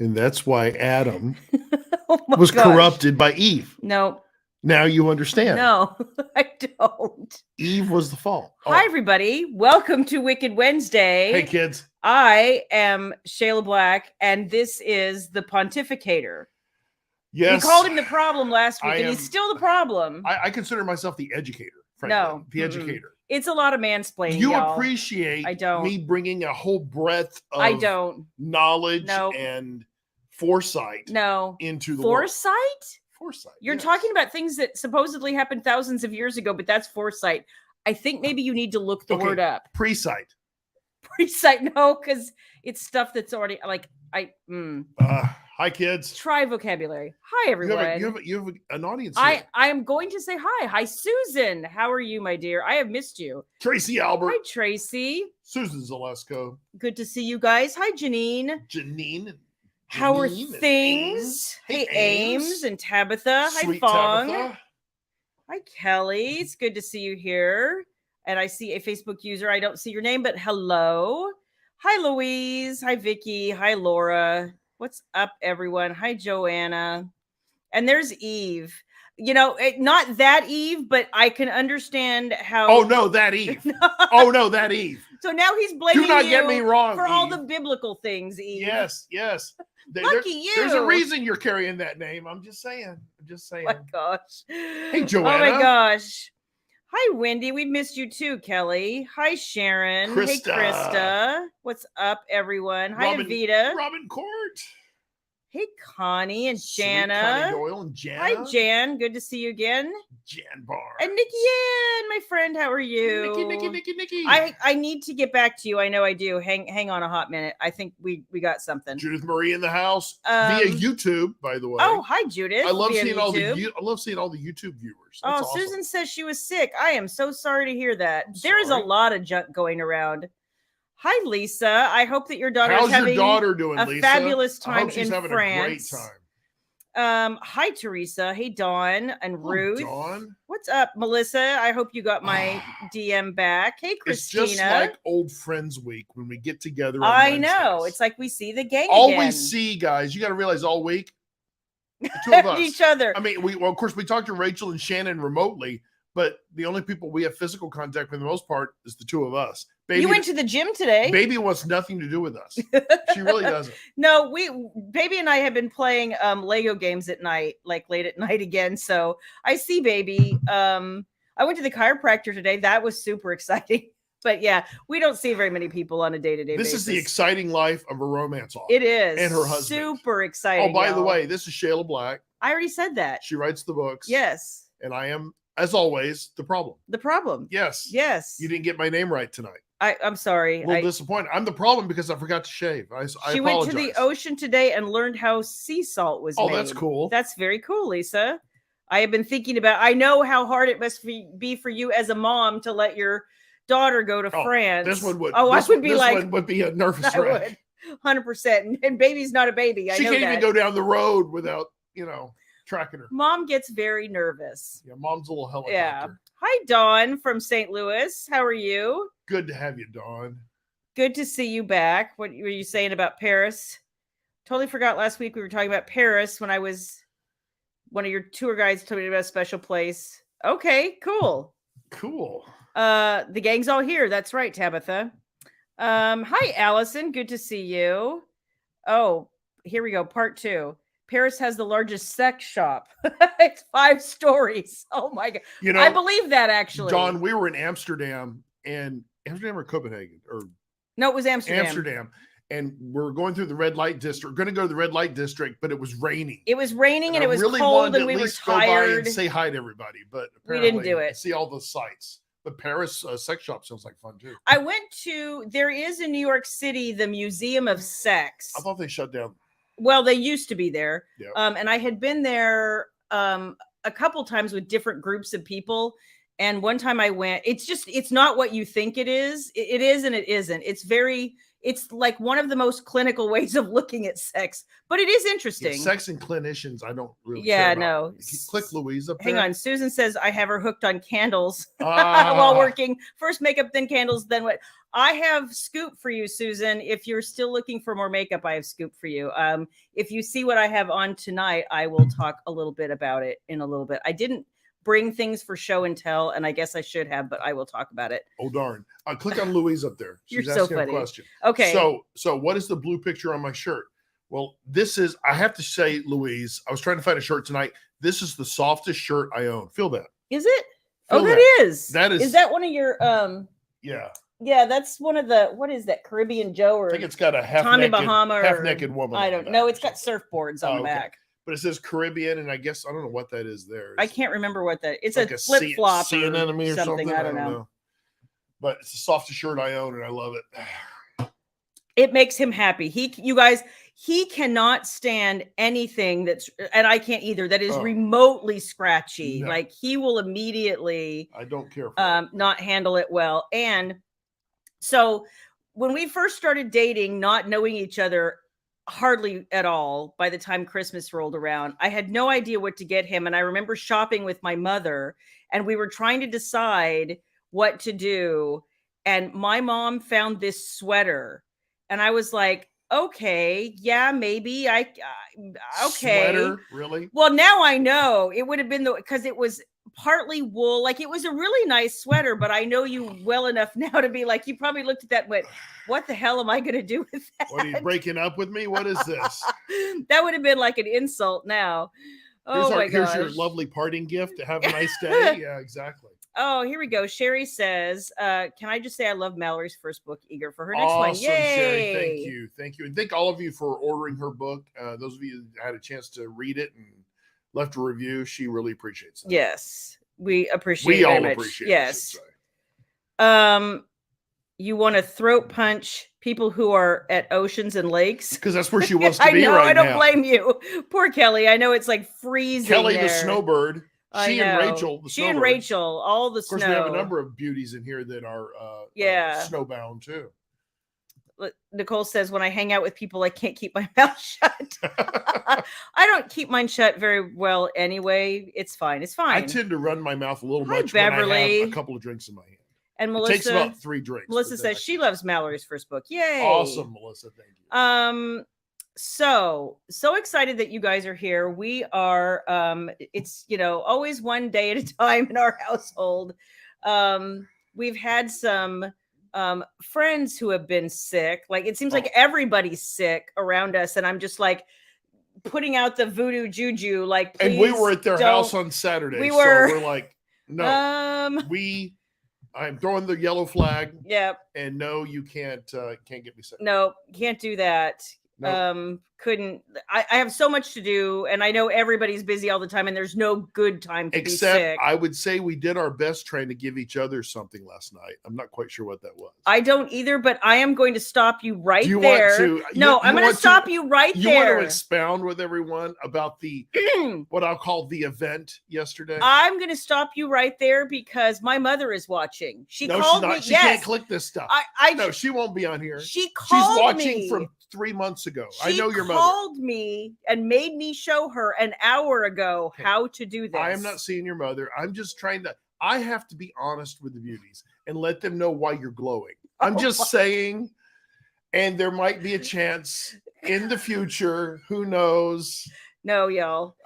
And that's why Adam Oh my was gosh. corrupted by Eve. No, Now you understand. no, I don't. Eve was the fault. Hi, everybody. Welcome to Wicked Wednesday. Hey, kids. I am Shayla Black, and this is the Pontificator. Yes. We called him the problem last week, I and he's still the problem. I consider myself the educator, frankly. No. The educator. It's a lot of mansplaining, You y'all. appreciate I don't. me bringing a whole breadth of I don't. knowledge Nope. and foresight No. into the world. Foresight? Foresight. You're yes. talking about things that supposedly happened thousands of years ago, but that's foresight. I think maybe you need to look the word up. Presight. Presight, no, because it's stuff that's already like Hi, kids. Try vocabulary. Hi, everyone. You have an audience. I am going to say hi. Hi, Susan. How are you, my dear? I have missed you. Tracy Albert. Hi, Tracy. Susan Zalesko. Good to see you guys. Hi, Janine. Janine. How are things? Hey, Ames and Tabitha. Sweet Hi, Fong. Tabitha. Hi, Kelly. It's good to see you here. And I see a Facebook user. I don't see your name, but hello. Hi, Louise. Hi, Vicky. Hi, Laura. What's up, everyone? Hi, Joanna. And there's Eve. You know, not that Eve, but I can understand how. Oh, no, that Eve. Oh, no, that Eve. So now he's blaming Do not you get me wrong, for all Eve. the biblical things, Eve. Yes. Lucky you. There's a reason you're carrying that name. I'm just saying. Oh my gosh. Hey, Joanna. Oh my gosh. Hi, Wendy. We missed you too, Kelly. Hi, Sharon. Krista. Hey, Krista. What's up, everyone? Hi, Robin, Avita. Robin Court. Hey, Connie and Sweet Jana. Connie Doyle and Jana. Hi, Jan. Good to see you again. Jan Barr. And Nikki Ann, my friend. How are you? Nikki. I need to get back to you. I know I do. Hang on a hot minute. I think we got something. Judith Marie in the house via YouTube, by the way. Oh, hi, Judith. I love seeing YouTube. all the YouTube viewers. That's awesome. Susan says she was sick. I am so sorry to hear that. There is a sorry. lot of junk going around. Hi, Lisa. I hope that your daughter is having your daughter doing, a Lisa? fabulous time I hope she's in having France. A great time. Hi, Teresa. Hey, Dawn and Ruth. Dawn. What's up, Melissa? I hope you got my DM back. Hey, Christina. It's just like old Friends Week when we get together. On I Wednesdays. know. It's like we see the gang all again. we see, guys. You got to realize all week. The two of us. Each other. I mean, of course, we talk to Rachel and Shannon remotely, but the only people we have physical contact with, for the most part, is the two of us. Baby, you went to the gym today. Baby wants nothing to do with us. She really doesn't. No, Baby and I have been playing Lego games at night, like late at night again. So I see Baby. I went to the chiropractor today. That was super exciting. But yeah, we don't see very many people on a day-to-day basis. This is the exciting life of a romance author. It is. And her husband. Super exciting. Oh, by the way, this is Shayla Black. I already said that. She writes the books. Yes. And I am, as always, the problem. The problem. Yes. Yes. You didn't get my name right tonight. I'm sorry. A little disappointed. I'm the problem because I forgot to shave. I she apologize. went to the ocean today and learned how sea salt was made. Oh, that's cool. That's very cool, Lisa. I have been thinking about, I know how hard it must be for you as a mom to let your daughter go to France. This one would. Oh, this, I would be this like, one would be a nervous I wreck. would, 100%. And Baby's not a baby. She can't even go down the road without, tracking her. Mom gets very nervous. Yeah, Mom's a little helicopter. Yeah. Hi, Dawn from St. Louis. How are you? Good to have you, Dawn. Good to see you back. What were you saying about Paris? Totally forgot last week we were talking about Paris when I was one of your tour guides told me about a special place. Okay, cool. Cool. The gang's all here. That's right, Tabitha. Hi, Allison. Good to see you. Oh, here we go. Part 2. Paris has the largest sex shop. It's 5 stories. Oh my God. I believe that actually. Dawn, we were in Amsterdam or Copenhagen no, it was Amsterdam. Amsterdam. And we're going through the red light district. We're going to go to the red light district, but it was raining. It was raining and it was really cold and we were tired. Go by and tired. say hi to everybody, but we didn't do it. See all the sights. But Paris sex shop sounds like fun too. I went to, there is in New York City, the Museum of Sex. I thought they shut down. Well, they used to be there. Yeah. And I had been there a couple times with different groups of people. And one time I went, it's not what you think it is. It is and it isn't. it's like one of the most clinical ways of looking at sex, but it is interesting. Sex and clinicians, I don't really Yeah, care no. about. Click Louise up there. Hang on. Susan says, I have her hooked on candles while working. First makeup, then candles, then what? I have scoop for you, Susan. If you're still looking for more makeup, I have scoop for you. If you see what I have on tonight, I will talk a little bit about it in a little bit. I didn't bring things for show and tell, and I guess I should have, but I will talk about it. Oh, darn. Click on Louise up there. She's You're so asking funny. a question. Okay. So what is the blue picture on my shirt? Well, this is, I have to say, Louise, I was trying to find a shirt tonight. This is the softest shirt I own. Feel that. Is it? Feel that is. That is. Is that one of your, yeah. Yeah, that's one of the, what is that, Caribbean Joe or I think it's got a Tommy Bahama half-naked woman. I don't know. It's got surfboards on the back. But it says Caribbean, and I guess I don't know what that is there. I can't remember what that. It's like a flip flop sea anemone or something. I don't know. But it's the softest shirt I own, and I love it. It makes him happy. You guys, he cannot stand anything that's, and I can't either, that is remotely scratchy. No. Like he will immediately. I don't care for not handle it well. And so when we first started dating, not knowing each other hardly at all, by the time Christmas rolled around, I had no idea what to get him. And I remember shopping with my mother, and we were trying to decide what to do. And my mom found this sweater, and I was like, okay, yeah, maybe okay. Sweater, really? Well, now I know it would have been because it was partly wool. Like it was a really nice sweater, but I know you well enough now to be like, you probably looked at that and went, what the hell am I going to do with that? What, are you breaking up with me? What is this? That would have been like an insult now. Oh my gosh. Here's your lovely parting gift. Have a nice day. Yeah, exactly. Oh, here we go. Sherry says, can I just say I love Mallory's first book, eager for her next one. Yay! Sherry, thank you. Thank you. And thank all of you for ordering her book. Those of you that had a chance to read it and left a review, she really appreciates that. Yes, we appreciate it. We all appreciate it. Yes. You want to throat punch people who are at oceans and lakes? Because that's where she wants to be right now. I don't blame you. Poor Kelly. I know it's like freezing. Kelly there. The snowbird. She and Rachel, all the snow. Of course, we have a number of beauties in here that are snowbound too. Nicole says, when I hang out with people, I can't keep my mouth shut. I don't keep mine shut very well anyway. It's fine. It's fine. I tend to run my mouth a little much Beverly. When I have a couple of drinks in my hand. And Melissa, it takes about 3 drinks. Melissa says she loves Mallory's first book. Yay. Awesome, Melissa. Thank you. So excited that you guys are here. We are, it's, always one day at a time in our household. We've had some friends who have been sick. Like it seems like everybody's sick around us, and I'm just like putting out the voodoo juju. Like, and we were at their house on Saturday. So we're like, no, I'm throwing the yellow flag. Yep. And no, you can't get me sick. No, can't do that. Nope. I have so much to do, and I know everybody's busy all the time, and there's no good time to be sick. I would say we did our best trying to give each other something last night. I'm not quite sure what that was. I don't either, but I am going to stop you right there. Want to? No, I'm going to stop you right there. You want to expound with everyone about the what I'll call the event yesterday? I'm going to stop you right there because my mother is watching. She called me. She can't click this stuff. No, she won't be on here. She's watching from 3 months ago. I know your mother called me and made me show her an hour ago how to do this. I am not seeing your mother. I'm just trying to. I have to be honest with the beauties and let them know why you're glowing. I'm just saying, and there might be a chance in the future. Who knows? No, y'all.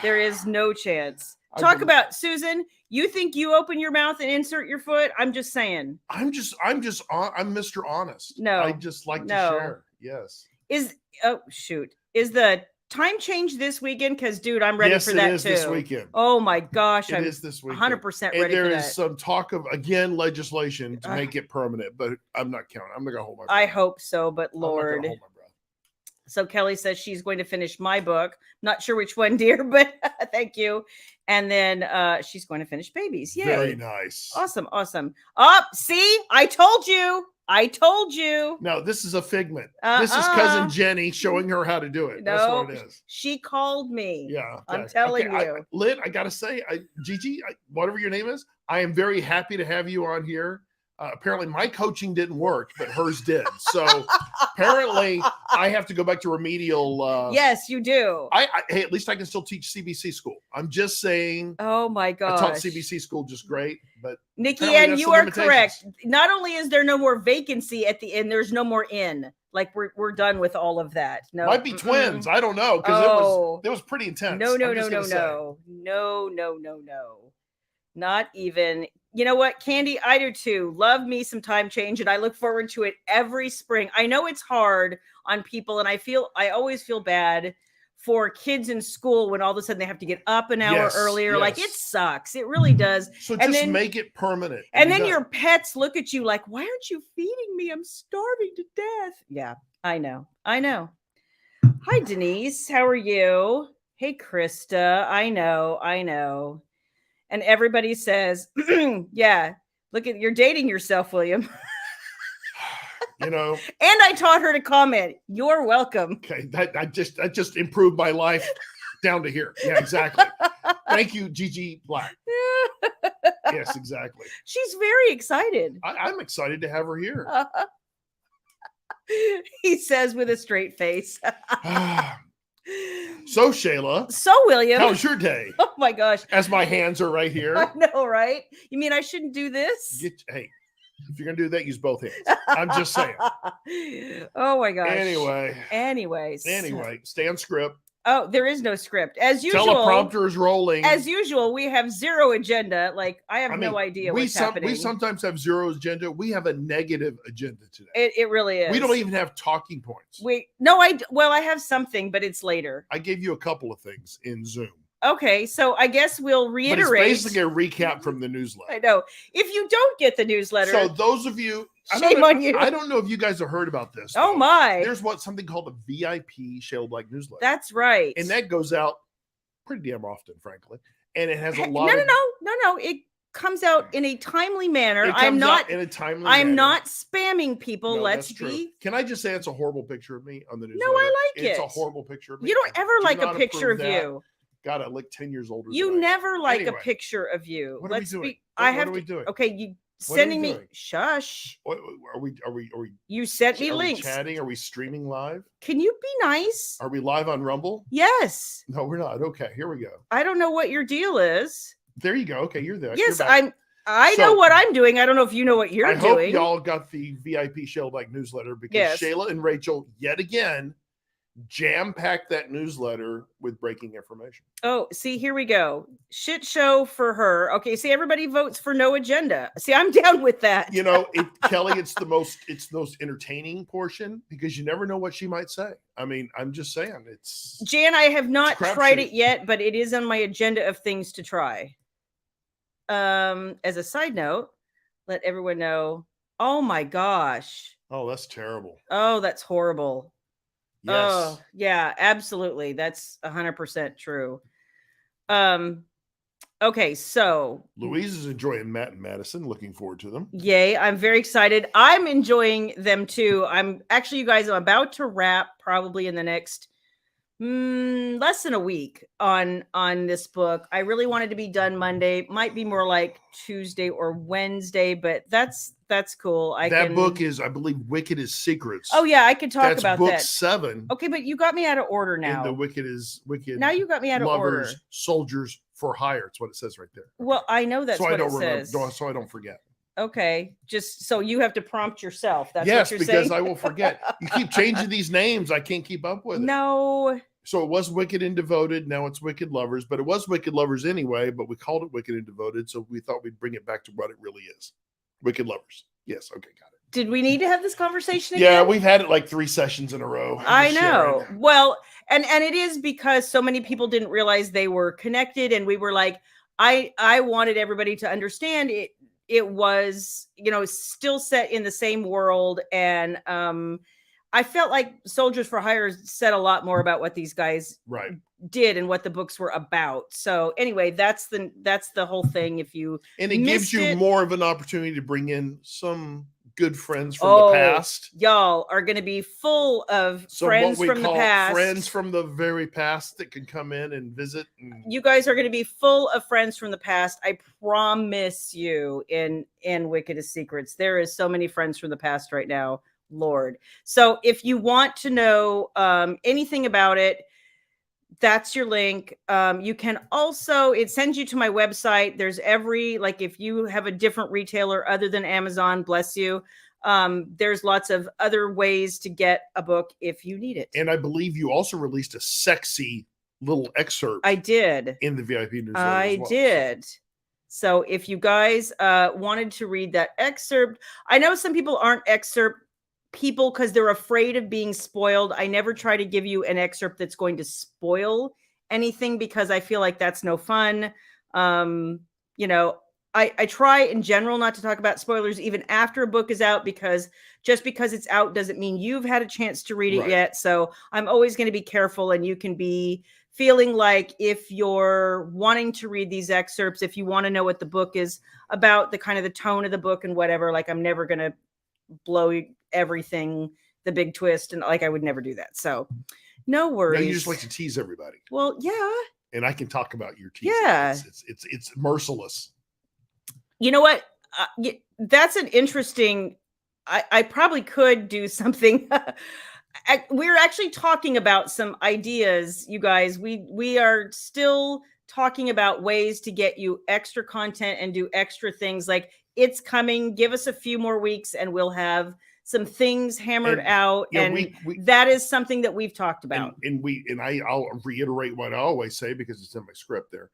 There is no chance. Talk about Susan. You think you open your mouth and insert your foot? I'm just saying. I'm Mr. Honest. No, I just like to share. Yes. Is the time change this weekend? Because, dude, I'm ready for that too. Yes, it is this weekend. Oh my gosh, it is this weekend. 100% ready. And there is some talk of legislation to make it permanent, but I'm not counting. I'm not gonna hold my breath. I hope so, but Lord. I'm not gonna hold my breath. So Kelly says she's going to finish my book. Not sure which one, dear, but thank you. And then she's going to finish Babies. Yay. Very nice. Awesome. See, I told you. No, this is a figment. This is cousin Jenny showing her how to do it. No, that's what it is. She called me. Yeah. Okay. I'm telling you. Lynn, I got to say, Gigi, whatever your name is, I am very happy to have you on here. Apparently my coaching didn't work, but hers did. So apparently I have to go back to remedial. Yes, you do. Hey, at least I can still teach CBC school. I'm just saying. Oh my gosh. I taught CBC school just great, but Nikki, and you are correct. Not only is there no more vacancy at the end, there's no more in. Like we're done with all of that. No, might be twins. I don't know, because it was pretty intense. No. Not even. You know what, Candy? I do too. Love me some time change, and I look forward to it every spring. I know it's hard on people, and I always feel bad for kids in school when all of a sudden they have to get up an hour earlier. Like, it sucks. It really does. So just make it permanent. And then your pets look at you like, why aren't you feeding me? I'm starving to death. Yeah, I know. Hi, Denise. How are you? Hey, Krista. I know. And everybody says, yeah, look at, you're dating yourself, William. You know. And I taught her to comment. You're welcome. Okay, that just improved my life down to here. Yeah, exactly. Thank you, Gigi Black. Yes, exactly. She's very excited. I'm excited to have her here. He says with a straight face. So, Shayla. So, William. How's your day? Oh, my gosh. As my hands are right here. I know, right? You mean I shouldn't do this? Hey, if you're going to do that, use both hands. I'm just saying. Oh, my gosh. Anyway, stay on script. Oh, there is no script. As usual. Teleprompter is rolling. As usual, we have zero agenda. Like, I have no idea what's happening. We sometimes have zero agenda. We have a negative agenda today. It really is. We don't even have talking points. I have something, but it's later. I gave you a couple of things in Zoom. Okay, so I guess we'll reiterate. But it's basically a recap from the newsletter. I know. If you don't get the newsletter, so those of you, shame on you. I don't know if you guys have heard about this. Oh my! There's something called a VIP Shayla Black newsletter. That's right, and that goes out pretty damn often, frankly. And it has a lot. No. It comes out in a timely manner. I'm not spamming people. No, Let's be. Can I just say it's a horrible picture of me on the newsletter? No, I like it. It's a horrible picture of me. You don't ever like a picture of you. God, I look 10 years older. You never like a picture of you. What are we doing? What are we doing? Okay, you sending me. Shush. Are we? You sent me links. Are we chatting? Are we streaming live? Can you be nice? Are we live on Rumble? Yes. No, we're not. Okay, here we go. I don't know what your deal is. There you go. Okay, you're there. Yes, I know what I'm doing. I don't know if you know what you're doing. I hope y'all got the VIP Shayla Black newsletter, because Shayla and Rachel yet again jam-packed that newsletter with breaking information. Oh, see, here we go. Shit show for her. Okay, see, everybody votes for no agenda. See, I'm down with that. You know, Kelly, it's the most entertaining portion, because you never know what she might say. I mean, I'm just saying, Jan, I have not tried it yet, but it is on my agenda of things to try. As a side note, let everyone know. Oh my gosh. Oh, that's terrible. Oh, that's horrible. Yes. Oh, yeah, absolutely. That's 100% true. Okay, so Louise is enjoying Matt and Madison. Looking forward to them. Yay, I'm very excited. I'm enjoying them too. I'm about to wrap probably in the next less than a week on this book. I really wanted to be done Monday. Might be more like Tuesday or Wednesday, but that's cool. That book is, I believe, Wicked is Secrets. Oh yeah, I could talk about book that. 7. Okay, but you got me out of order now. And the Wicked is Wicked. Now you got me out of order. Soldiers for hire. It's what it says right there. Well, I know that's what it says. So I don't forget. Okay, just so you have to prompt yourself. That's what you're saying. Yes, because I will forget. You keep changing these names. I can't keep up with it. No. So it was Wicked and Devoted. Now it's Wicked Lovers, but it was Wicked Lovers anyway, but we called it Wicked and Devoted. So we thought we'd bring it back to what it really is. Wicked Lovers. Yes. Okay. Got it. Did we need to have this conversation again? Yeah, we've had it like 3 sessions in a row. I know. Well, and it is because so many people didn't realize they were connected, and we were like, I wanted everybody to understand it was, still set in the same world. And I felt like Soldiers for Hire said a lot more about what these guys did and what the books were about. So anyway, that's the whole thing. If you gives you more of an opportunity to bring in some good friends from the past. Y'all are going to be full of friends from the past. Friends from the very past that can come in and visit. You guys are going to be full of friends from the past. I promise you in Wickedest Secrets. There is so many friends from the past right now. Lord. So if you want to know anything about it, that's your link. You can also, it sends you to my website. There's if you have a different retailer other than Amazon, bless you. There's lots of other ways to get a book if you need it. And I believe you also released a sexy little excerpt. I did. In the VIP newsletter. I did. So if you guys wanted to read that excerpt, I know some people aren't excerpt people because they're afraid of being spoiled. I never try to give you an excerpt that's going to spoil anything because I feel like that's no fun. I try in general not to talk about spoilers even after a book is out, because just because it's out doesn't mean you've had a chance to read it yet. So I'm always going to be careful, and you can be feeling like if you're wanting to read these excerpts, if you want to know what the book is about, the kind of the tone of the book and whatever, like I'm never going to blow everything, the big twist, and like I would never do that. So no worries. No, you just like to tease everybody. Well, yeah. And I can talk about your teasing. Yeah. It's merciless. You know what? That's an interesting. I probably could do something. We're actually talking about some ideas, you guys. We are still talking about ways to get you extra content and do extra things. Like, it's coming. Give us a few more weeks and we'll have some things hammered out. Yeah, and that is something that we've talked about. I'll reiterate what I always say, because it's in my script there,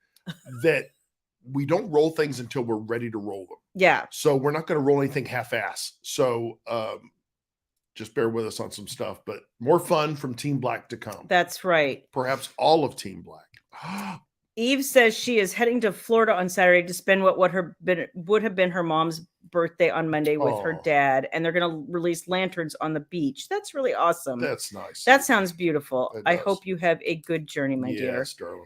that we don't roll things until we're ready to roll them. Yeah. So we're not going to roll anything half-ass. So just bear with us on some stuff, but more fun from Team Black to come. That's right. Perhaps all of Team Black. Eve says she is heading to Florida on Saturday to spend what would have been her mom's birthday on Monday with her dad, and they're going to release lanterns on the beach. That's really awesome. That's nice. That sounds beautiful. I hope you have a good journey, my dear. Yes, darling.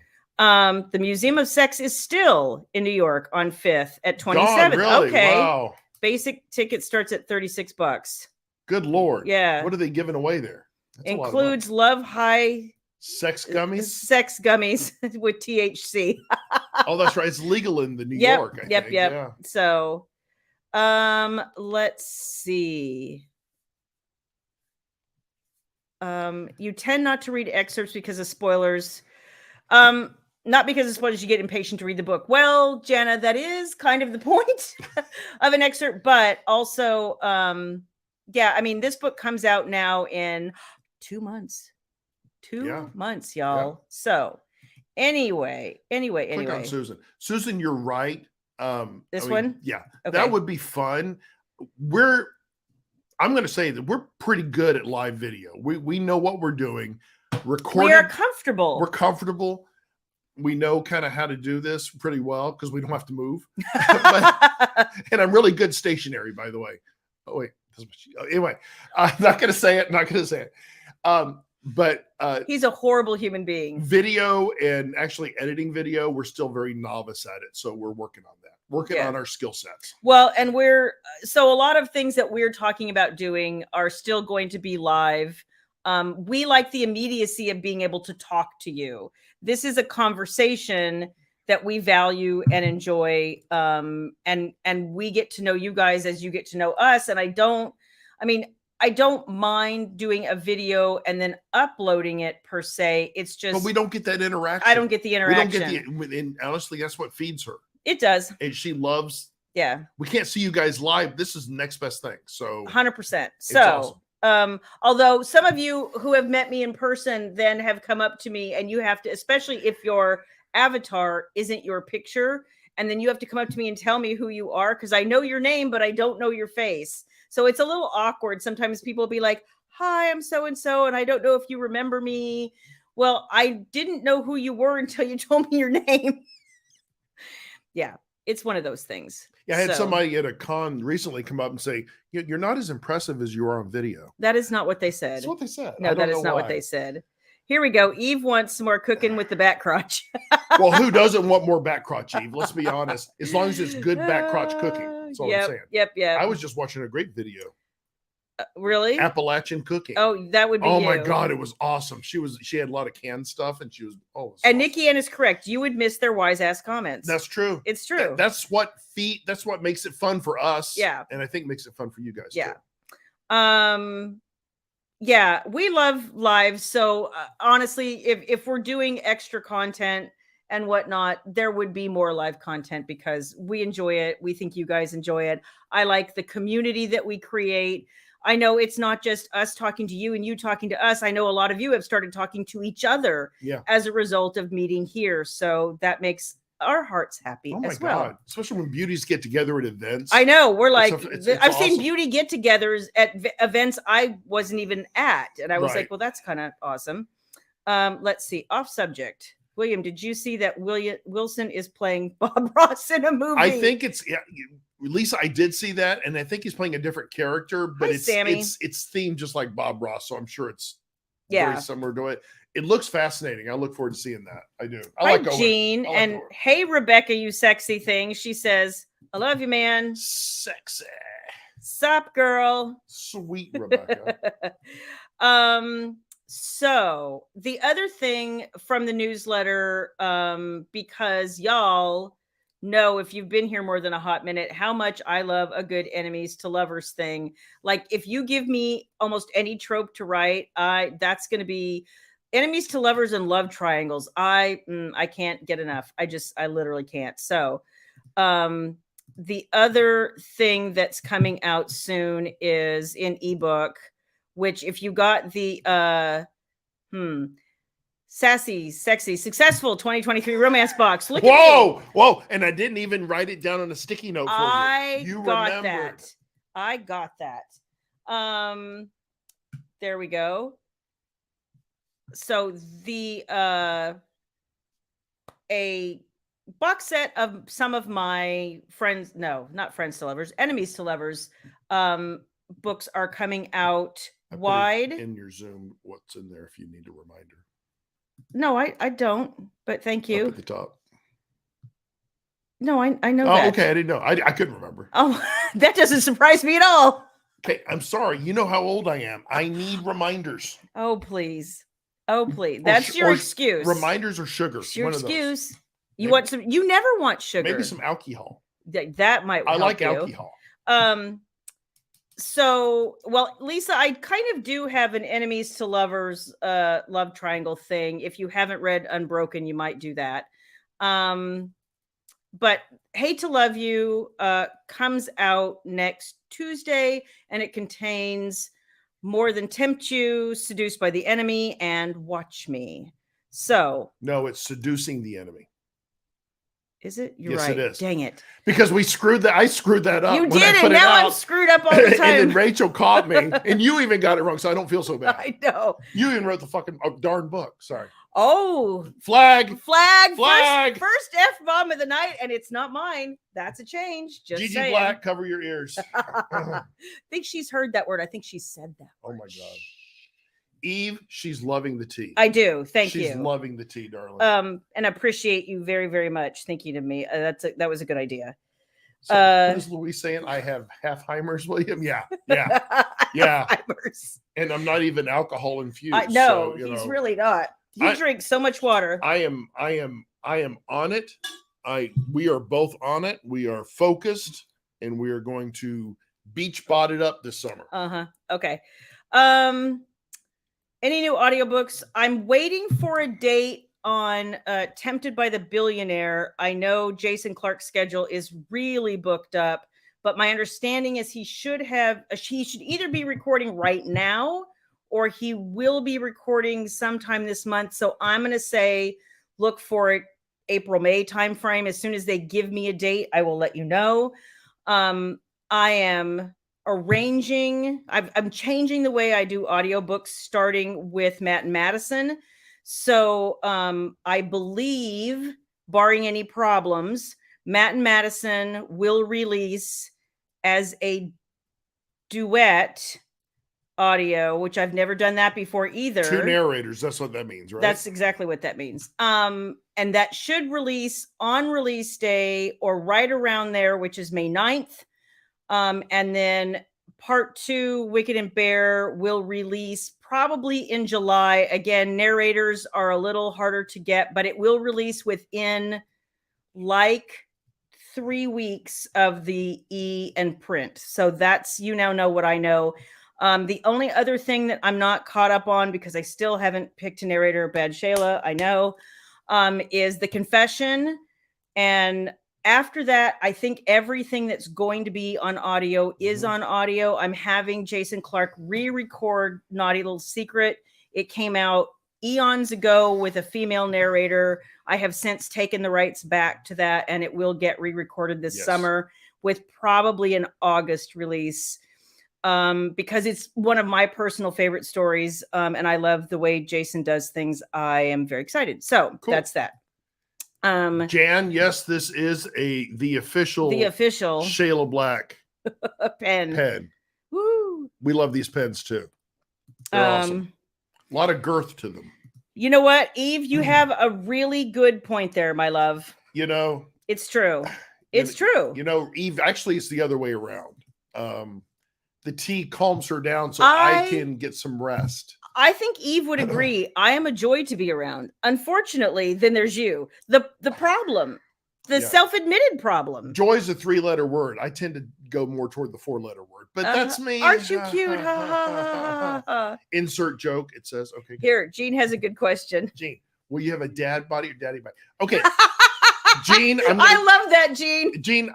The Museum of Sex is still in New York on 5th at 27th. Really? Okay. Wow. Basic ticket starts at $36. Good Lord. Yeah. What are they giving away there? That's includes Love High sex gummies. Sex gummies with THC. Oh, that's right. It's legal in the New York. I think. Yeah. So, let's see. You tend not to read excerpts because of spoilers. Not because of spoilers, you get impatient to read the book. Well, Jana, that is kind of the point of an excerpt, but also, yeah, I mean, this book comes out now in 2 months. 2 months, y'all. Yeah. So anyway. Click on Susan. Susan, you're right. This one? Yeah. Okay. That would be fun. I'm going to say that we're pretty good at live video. We know what we're doing. We are comfortable. We're comfortable. We know kind of how to do this pretty well because we don't have to move. And I'm really good stationary, by the way. Oh, wait. Anyway, I'm not going to say it. But he's a horrible human being. Video and actually editing video, we're still very novice at it. So we're working on that, on our skill sets. Well, and so a lot of things that we're talking about doing are still going to be live. We like the immediacy of being able to talk to you. This is a conversation that we value and enjoy. And we get to know you guys as you get to know us. And I don't mind doing a video and then uploading it per se. It's just, but we don't get that interaction. I don't get the interaction. And honestly, that's what feeds her. It does. And she loves. Yeah. We can't see you guys live. This is the next best thing. So 100%. So, awesome. Although some of you who have met me in person then have come up to me, and you have to, especially if your avatar isn't your picture, and then you have to come up to me and tell me who you are, because I know your name, but I don't know your face. So it's a little awkward. Sometimes people will be like, hi, I'm so-and-so, and I don't know if you remember me. Well, I didn't know who you were until you told me your name. Yeah, it's one of those things. Yeah, I had somebody at a con recently come up and say, you're not as impressive as you are on video. That is not what they said. That's what they said. No, that is not what they said. Here we go. Eve wants some more cooking with the back crotch. Well, who doesn't want more back crotch, Eve? Let's be honest. As long as it's good back crotch cooking. That's all I'm saying. Yep. I was just watching a great video. Really? Appalachian cooking. Oh, that would be Oh you. my God, it was awesome. She had a lot of canned stuff, and she was And awesome. Nikki Ann is correct. You would miss their wise ass comments. That's true. It's true. That's what makes it fun for us. Yeah. And I think makes it fun for you guys Yeah. too. Yeah, we love live. So honestly, if we're doing extra content and whatnot, there would be more live content because we enjoy it. We think you guys enjoy it. I like the community that we create. I know it's not just us talking to you and you talking to us. I know a lot of you have started talking to each other as a result of meeting here. So that makes our hearts happy as well. God. Especially when beauties get together at events. I know. We're like, it's I've awesome. seen beauty get-togethers at events I wasn't even at. And I was like, well, that's kind of awesome. Let's see. Off subject. William, did you see that Wilson is playing Bob Ross in a movie? I think it's Lisa, I did see that, and I think he's playing a different character, but it's themed just like Bob Ross, so I'm sure it's very similar to it. It looks fascinating. I look forward to seeing that. I do. Hi, Jean, and hey, Rebecca, you sexy thing. She says, "I love you, man." Sexy. Sup, girl. Sweet Rebecca. So the other thing from the newsletter, because y'all know, if you've been here more than a hot minute, how much I love a good enemies to lovers thing. Like, if you give me almost any trope to write, that's going to be enemies to lovers and love triangles. I can't get enough. I literally can't. So, the other thing that's coming out soon is in ebook, which if you got the, sassy, sexy, successful 2023 romance box. Look at me. Whoa. And I didn't even write it down on a sticky note for you. You got remembered. that. I got that. There we go. So the a box set of some of my friends, no, not friends to lovers, enemies to lovers, books are coming out wide. In your Zoom, what's in there if you need a reminder? No, I don't, but thank you. Up at the top. No, I know that. Oh, okay. I didn't know. I couldn't remember. Oh, that doesn't surprise me at all. Okay, I'm sorry. You know how old I am. I need reminders. Oh, please. That's your excuse. Reminders or sugar. It's your excuse. You want some? You never want sugar. Maybe some alcohol. That might. I like alcohol. So, well, Lisa, I kind of do have an enemies to lovers love triangle thing. If you haven't read Unbroken, you might do that. But Hate to Love You comes out next Tuesday, and it contains More Than Tempt You, Seduced by the Enemy, and Watch Me. So no, it's Seducing the Enemy. Is it? You're yes, right. It is. Dang it. Because I screwed that up. You did it. Now I'm screwed up all the time. And then Rachel caught me. And you even got it wrong, so I don't feel so bad. I know. You even wrote the fucking darn book. Sorry. Oh. Flag. First F-bomb of the night, and it's not mine. That's a change. Just Gigi saying. Black, cover your ears. I think she's heard that word. I think she said that word. Oh, my God. Eve, she's loving the tea. I do. Thank you. She's loving the tea, darling. And appreciate you very, very much thinking of me. That was a good idea. So what is Louise saying? I have Halfheimers, William. Yeah. Halfheimers. And I'm not even alcohol infused. No, so, he's really not. He drinks so much water. I am on it. We are both on it. We are focused, and we are going to beach bot it up this summer. Okay. Any new audiobooks? I'm waiting for a date on Tempted by the Billionaire. I know Jason Clark's schedule is really booked up, but my understanding is he should either be recording right now or he will be recording sometime this month. So I'm going to say, look for it April, May timeframe. As soon as they give me a date, I will let you know. I am I'm changing the way I do audiobooks, starting with Matt and Madison. So I believe, barring any problems, Matt and Madison will release as a duet audio, which I've never done that before either. Two narrators. That's what that means, right? That's exactly what that means. And that should release on release day or right around there, which is May 9th. And then part 2, Wicked and Bear, will release probably in July. Again, narrators are a little harder to get, but it will release within like 3 weeks of the e and print. So that's, you now know what I know. The only other thing that I'm not caught up on, because I still haven't picked a narrator, bad Shayla, I know, is The Confession. And after that, I think everything that's going to be on audio is on audio. I'm having Jason Clark re-record Naughty Little Secret. It came out eons ago with a female narrator. I have since taken the rights back to that, and it will get re-recorded this summer with probably an August release, because it's one of my personal favorite stories, and I love the way Jason does things. I am very excited. So that's that. Jan, yes, this is the official Shayla Black pen. Woo! We love these pens too. They're awesome. A lot of girth to them. You know what, Eve? You have a really good point there, my love. You know, it's true. It's true. You know, Eve, actually, it's the other way around. The tea calms her down so I can get some rest. I think Eve would agree. I am a joy to be around. Unfortunately, then there's you. The problem, the self-admitted problem. Joy is a 3-letter word. I tend to go more toward the 4-letter word, but that's me. Aren't you cute? Ha, ha, ha, ha. Insert joke. It says, okay. Here, Jean has a good question. Jean, will you have a dad body or daddy body? Okay. Jean, I love that, Jean. Jean,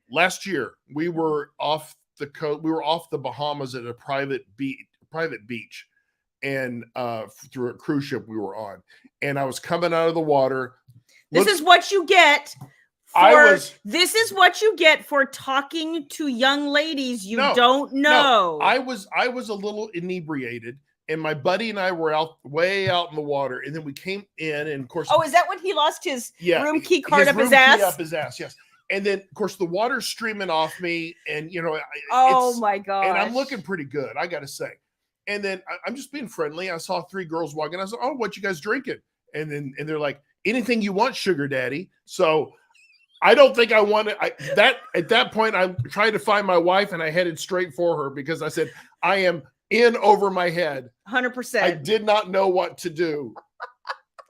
last year we were off the coast. We were off the Bahamas at a private beach, and through a cruise ship we were on, and I was coming out of the water. This is what you get. This is what you get for talking to young ladies you don't know. No, I was a little inebriated, and my buddy and I were way out in the water, and then we came in, and of course, is that when he lost his room key card up his ass? Up his ass, yes. And then, of course, the water's streaming off me, and you know, my god! And I'm looking pretty good, I got to say. And then I'm just being friendly. I saw 3 girls walking. I said, "Oh, what you guys drinking?" And they're like, "Anything you want, sugar daddy." So I don't think I wanted that. At that point, I tried to find my wife, and I headed straight for her because I said, "I am in over my head." 100%. I did not know what to do.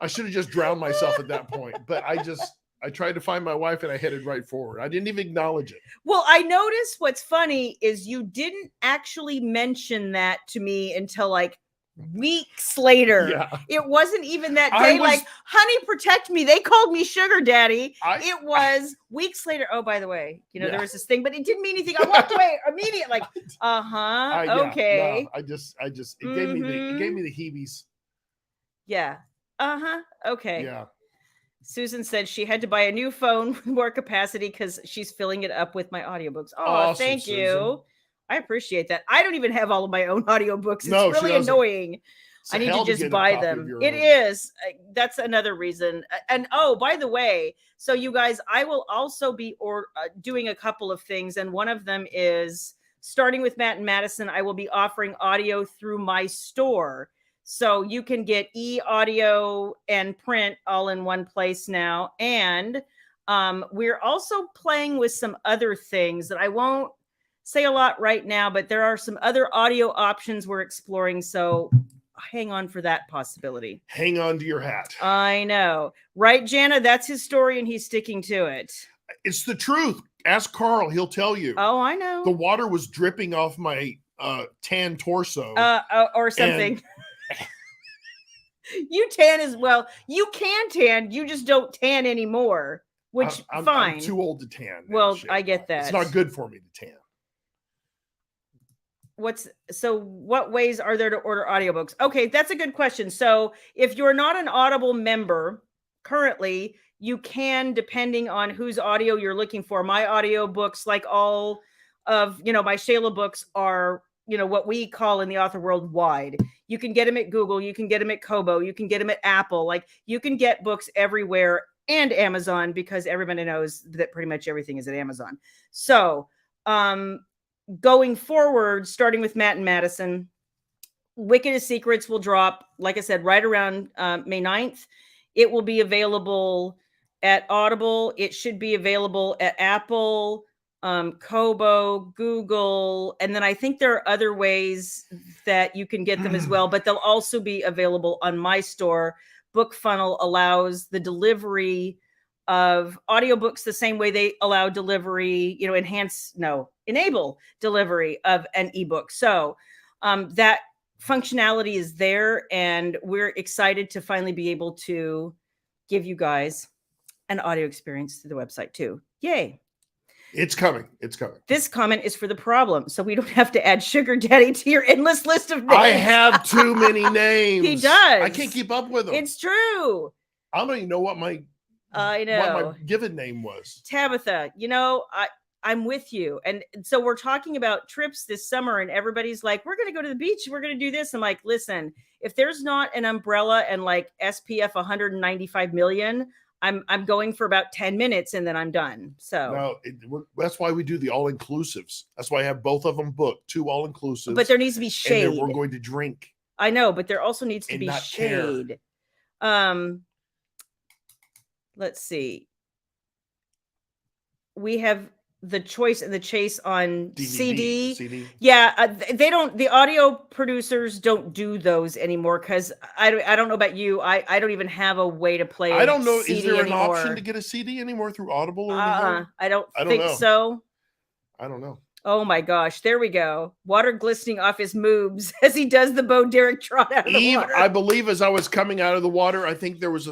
I should have just drowned myself at that point, but I tried to find my wife and I headed right forward. I didn't even acknowledge it. Well, I noticed what's funny is you didn't actually mention that to me until like weeks later. Yeah. It wasn't even that day. Like, honey, protect me. They called me sugar daddy. It was weeks later. Oh, by the way, you know, there was this thing, but it didn't mean anything. I walked away immediately. Like, okay. No, it gave me the heebies. Yeah. Okay. Yeah. Susan said she had to buy a new phone with more capacity because she's filling it up with my audiobooks. Oh, awesome, thank you. Susan. I appreciate that. I don't even have all of my own audiobooks. It's really annoying. I need to just buy them. It is. That's another reason. And by the way, so you guys, I will also be doing a couple of things. And one of them is starting with Matt and Madison. I will be offering audio through my store. So you can get audio and print all in one place now. And we're also playing with some other things that I won't say a lot right now, but there are some other audio options we're exploring. So hang on for that possibility. Hang on to your hat. I know. Right, Jana? That's his story and he's sticking to it. It's the truth. Ask Carl. He'll tell you. Oh, I know. The water was dripping off my tan torso. Or something. You tan as well. You can tan. You just don't tan anymore, which fine. I'm too old to tan. Well, I get that. It's not good for me to tan. What ways are there to order audiobooks? Okay, that's a good question. So if you're not an Audible member currently, you can, depending on whose audio you're looking for. My audiobooks, like all of, my Shayla books are, what we call in the author world wide. You can get them at Google. You can get them at Kobo. You can get them at Apple. Like, you can get books everywhere, and Amazon, because everybody knows that pretty much everything is at Amazon. So, going forward, starting with Matt and Madison, Wicked as Secrets will drop, like I said, right around May 9th. It will be available at Audible. It should be available at Apple. Kobo, Google, and then I think there are other ways that you can get them as well, but they'll also be available on my store. BookFunnel allows the delivery of audiobooks the same way they allow delivery, enable delivery of an ebook. So that functionality is there, and we're excited to finally be able to give you guys an audio experience through the website too. Yay. It's coming. It's coming. This comment is for the problem, so we don't have to add sugar daddy to your endless list of names. I have too many names. He does. I can't keep up with them. It's true. I don't even know what my given name was. Tabitha, I'm with you. And so we're talking about trips this summer, and everybody's like, we're going to go to the beach. We're going to do this. I'm like, listen, if there's not an umbrella and like SPF 195 million, I'm going for about 10 minutes and then I'm done. So that's why we do the all-inclusives. That's why I have both of them booked, 2 all-inclusives. But there needs to be shade. And then we're going to drink. I know, but there also needs to be shade. Let's see. We have the choice and the chase on DVD, CD. Yeah, the audio producers don't do those anymore because I don't know about you. I don't even have a way to play. I don't know. CD is there an anymore. option to get a CD anymore through Audible? Or I don't think so. I don't know. Oh my gosh, there we go. Water glistening off his moves as he does the Bo Derek trot out of the water. I believe as I was coming out of the water, I think there was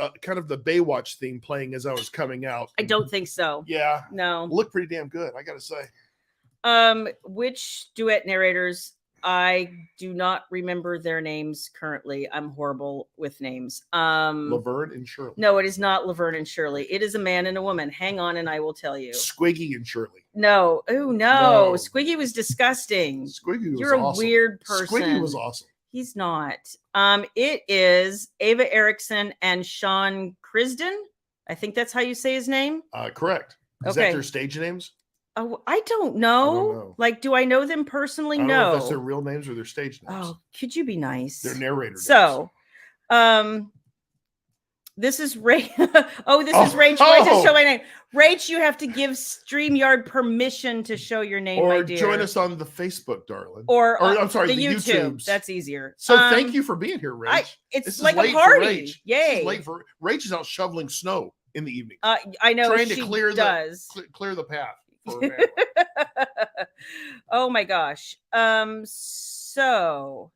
a kind of the Baywatch theme playing as I was coming out. I don't think so. Yeah. No. Looked pretty damn good, I gotta say. Which duet narrators? I do not remember their names currently. I'm horrible with names. Laverne and Shirley. No, it is not Laverne and Shirley. It is a man and a woman. Hang on and I will tell you. Squiggy and Shirley. No. Oh no. Squiggy was disgusting. Squiggy was You're awesome. A weird person. Squiggy was awesome. He's not. It is Ava Erickson and Sean Crisden. I think that's how you say his name. Correct. Is that their stage names? Oh, I don't know. Like, do I know them personally? I don't no. know if that's their real names or their stage names. Oh, could you be nice? Their narrator. So, this is Ray. This is Rach. I just show my name. Rach, you have to give StreamYard permission to show your name, my dear. Or join us on the Facebook, darling. Or I'm sorry, the YouTube. YouTubes. That's easier. So thank you for being here, Rach. It's like a party. Yay! Late for Rach is out shoveling snow in the evening. I know. Trying to clear the path. Oh my gosh. So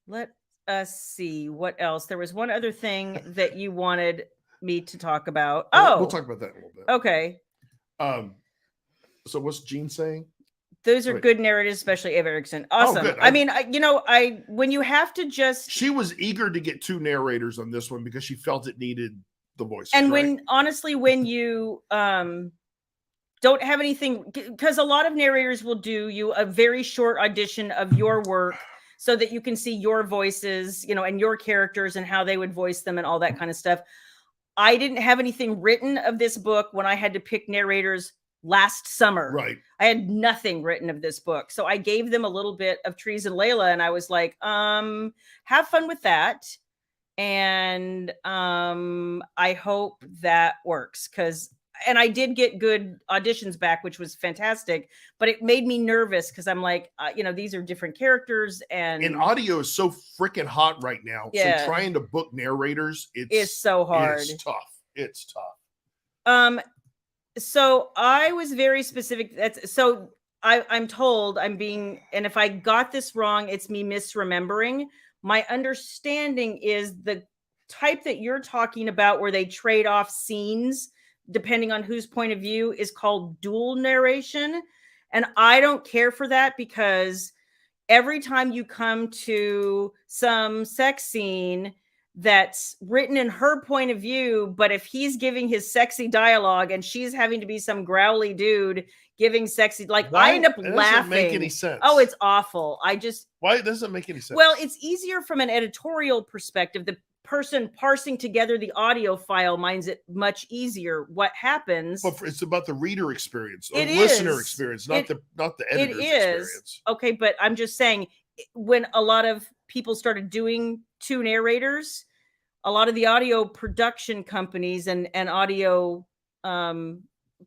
let us see what else. There was one other thing that you wanted me to talk about. We'll talk about that in a little bit. Okay. So what's Jean saying? Those are good narratives, especially Ava Erickson. Awesome. I mean, when you have to she was eager to get 2 narrators on this one because she felt it needed the voices. And when you don't have anything, because a lot of narrators will do you a very short audition of your work so that you can see your voices, and your characters and how they would voice them and all that kind of stuff. I didn't have anything written of this book when I had to pick narrators last summer. Right. I had nothing written of this book. So I gave them a little bit of Trees and Layla, and I was like, have fun with that. And I hope that works and I did get good auditions back, which was fantastic, but it made me nervous because I'm like, these are different characters, and audio is so freaking hot right now. Yeah. So trying to book narrators, it's so hard. It's tough. So I was very specific. I'm told I'm being, and if I got this wrong, it's me misremembering. My understanding is the type that you're talking about where they trade off scenes depending on whose point of view is called dual narration. And I don't care for that because every time you come to some sex scene that's written in her point of view, but if he's giving his sexy dialogue and she's having to be some growly dude giving sexy, I end up laughing. It doesn't make any sense. Oh, it's awful. Why it doesn't make any sense? Well, it's easier from an editorial perspective. The person parsing together the audio file finds it much easier. What happens? But it's about the reader experience or it listener is. experience, not the editor's experience. Okay, but I'm just saying, when a lot of people started doing 2 narrators, a lot of the audio production companies and audio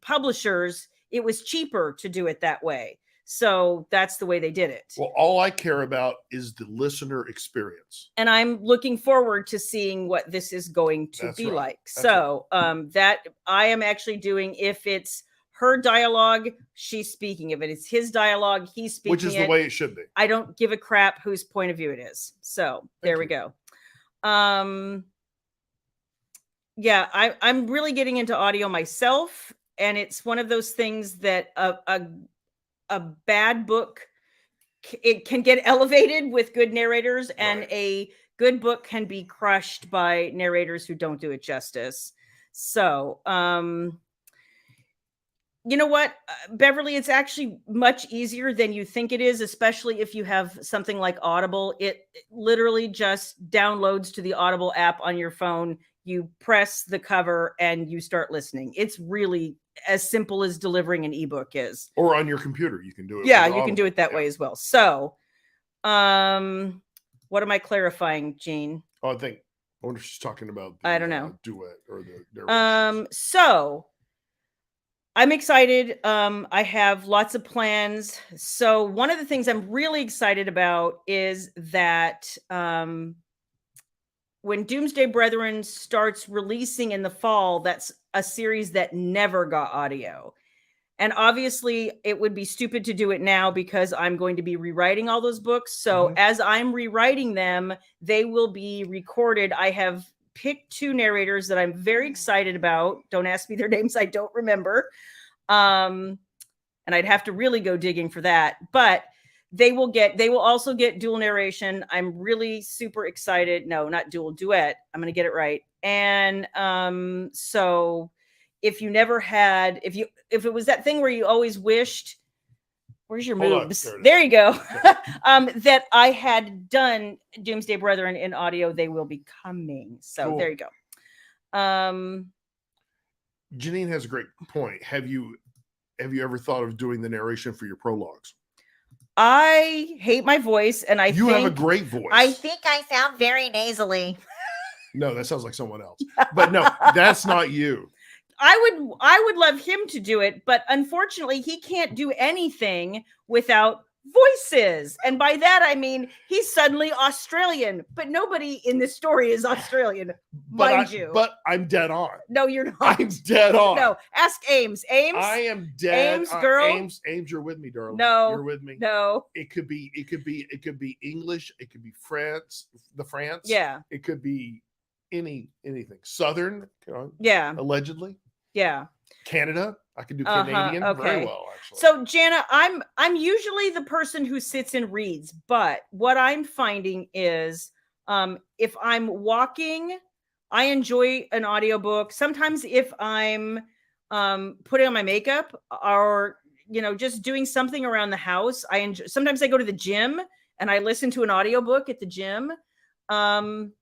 publishers it was cheaper to do it that way. So that's the way they did it. Well, all I care about is the listener experience. And I'm looking forward to seeing what this is going to be like. So that I am actually doing, if it's her dialogue, she's speaking. If it's his dialogue, he's speaking. Which is the way it should be. I don't give a crap whose point of view it is. So there we go. Yeah, I'm really getting into audio myself. And it's one of those things that a bad book, it can get elevated with good narrators, and a good book can be crushed by narrators who don't do it justice. So, you know what, Beverly, it's actually much easier than you think it is, especially if you have something like Audible. It literally just downloads to the Audible app on your phone. You press the cover and you start listening. It's really as simple as delivering an ebook is. Or on your computer, you can do it. Yeah, you can do it that way as well. So, what am I clarifying, Jean? Oh, I wonder if she's talking about I don't know. Duet or the so I'm excited. I have lots of plans. So one of the things I'm really excited about is that when Doomsday Brethren starts releasing in the fall, that's a series that never got audio. And obviously it would be stupid to do it now because I'm going to be rewriting all those books. So as I'm rewriting them, they will be recorded. I have picked 2 narrators that I'm very excited about. Don't ask me their names. I don't remember. And I'd have to really go digging for that, but they will also get dual narration. I'm really super excited. No, not dual, duet. I'm going to get it right. And so if you never had, if it was that thing where you always wished, where's your moves? There you go. That I had done Doomsday Brethren in audio, they will be coming. So there you go. Janine has a great point. Have you ever thought of doing the narration for your prologues? I hate my voice, and you have a great voice. I think I sound very nasally. No, that sounds like someone else. But no, that's not you. I would love him to do it, but unfortunately he can't do anything without voices. And by that I mean he's suddenly Australian, but nobody in this story is Australian, mind you. But I'm dead on. No, you're not. I'm dead on. No, ask Ames. Ames, I am dead. Ames, girl. Ames, you're with me, darling. No, you're with me. No, it could be English. It could be France. Yeah. It could be anything. Southern. Yeah. Allegedly. Yeah. Canada. I can do Canadian very well, actually. So Jana, I'm usually the person who sits and reads, but what I'm finding is if I'm walking, I enjoy an audiobook. Sometimes if I'm putting on my makeup or just doing something around the house, I enjoy. Sometimes I go to the gym and I listen to an audiobook at the gym. And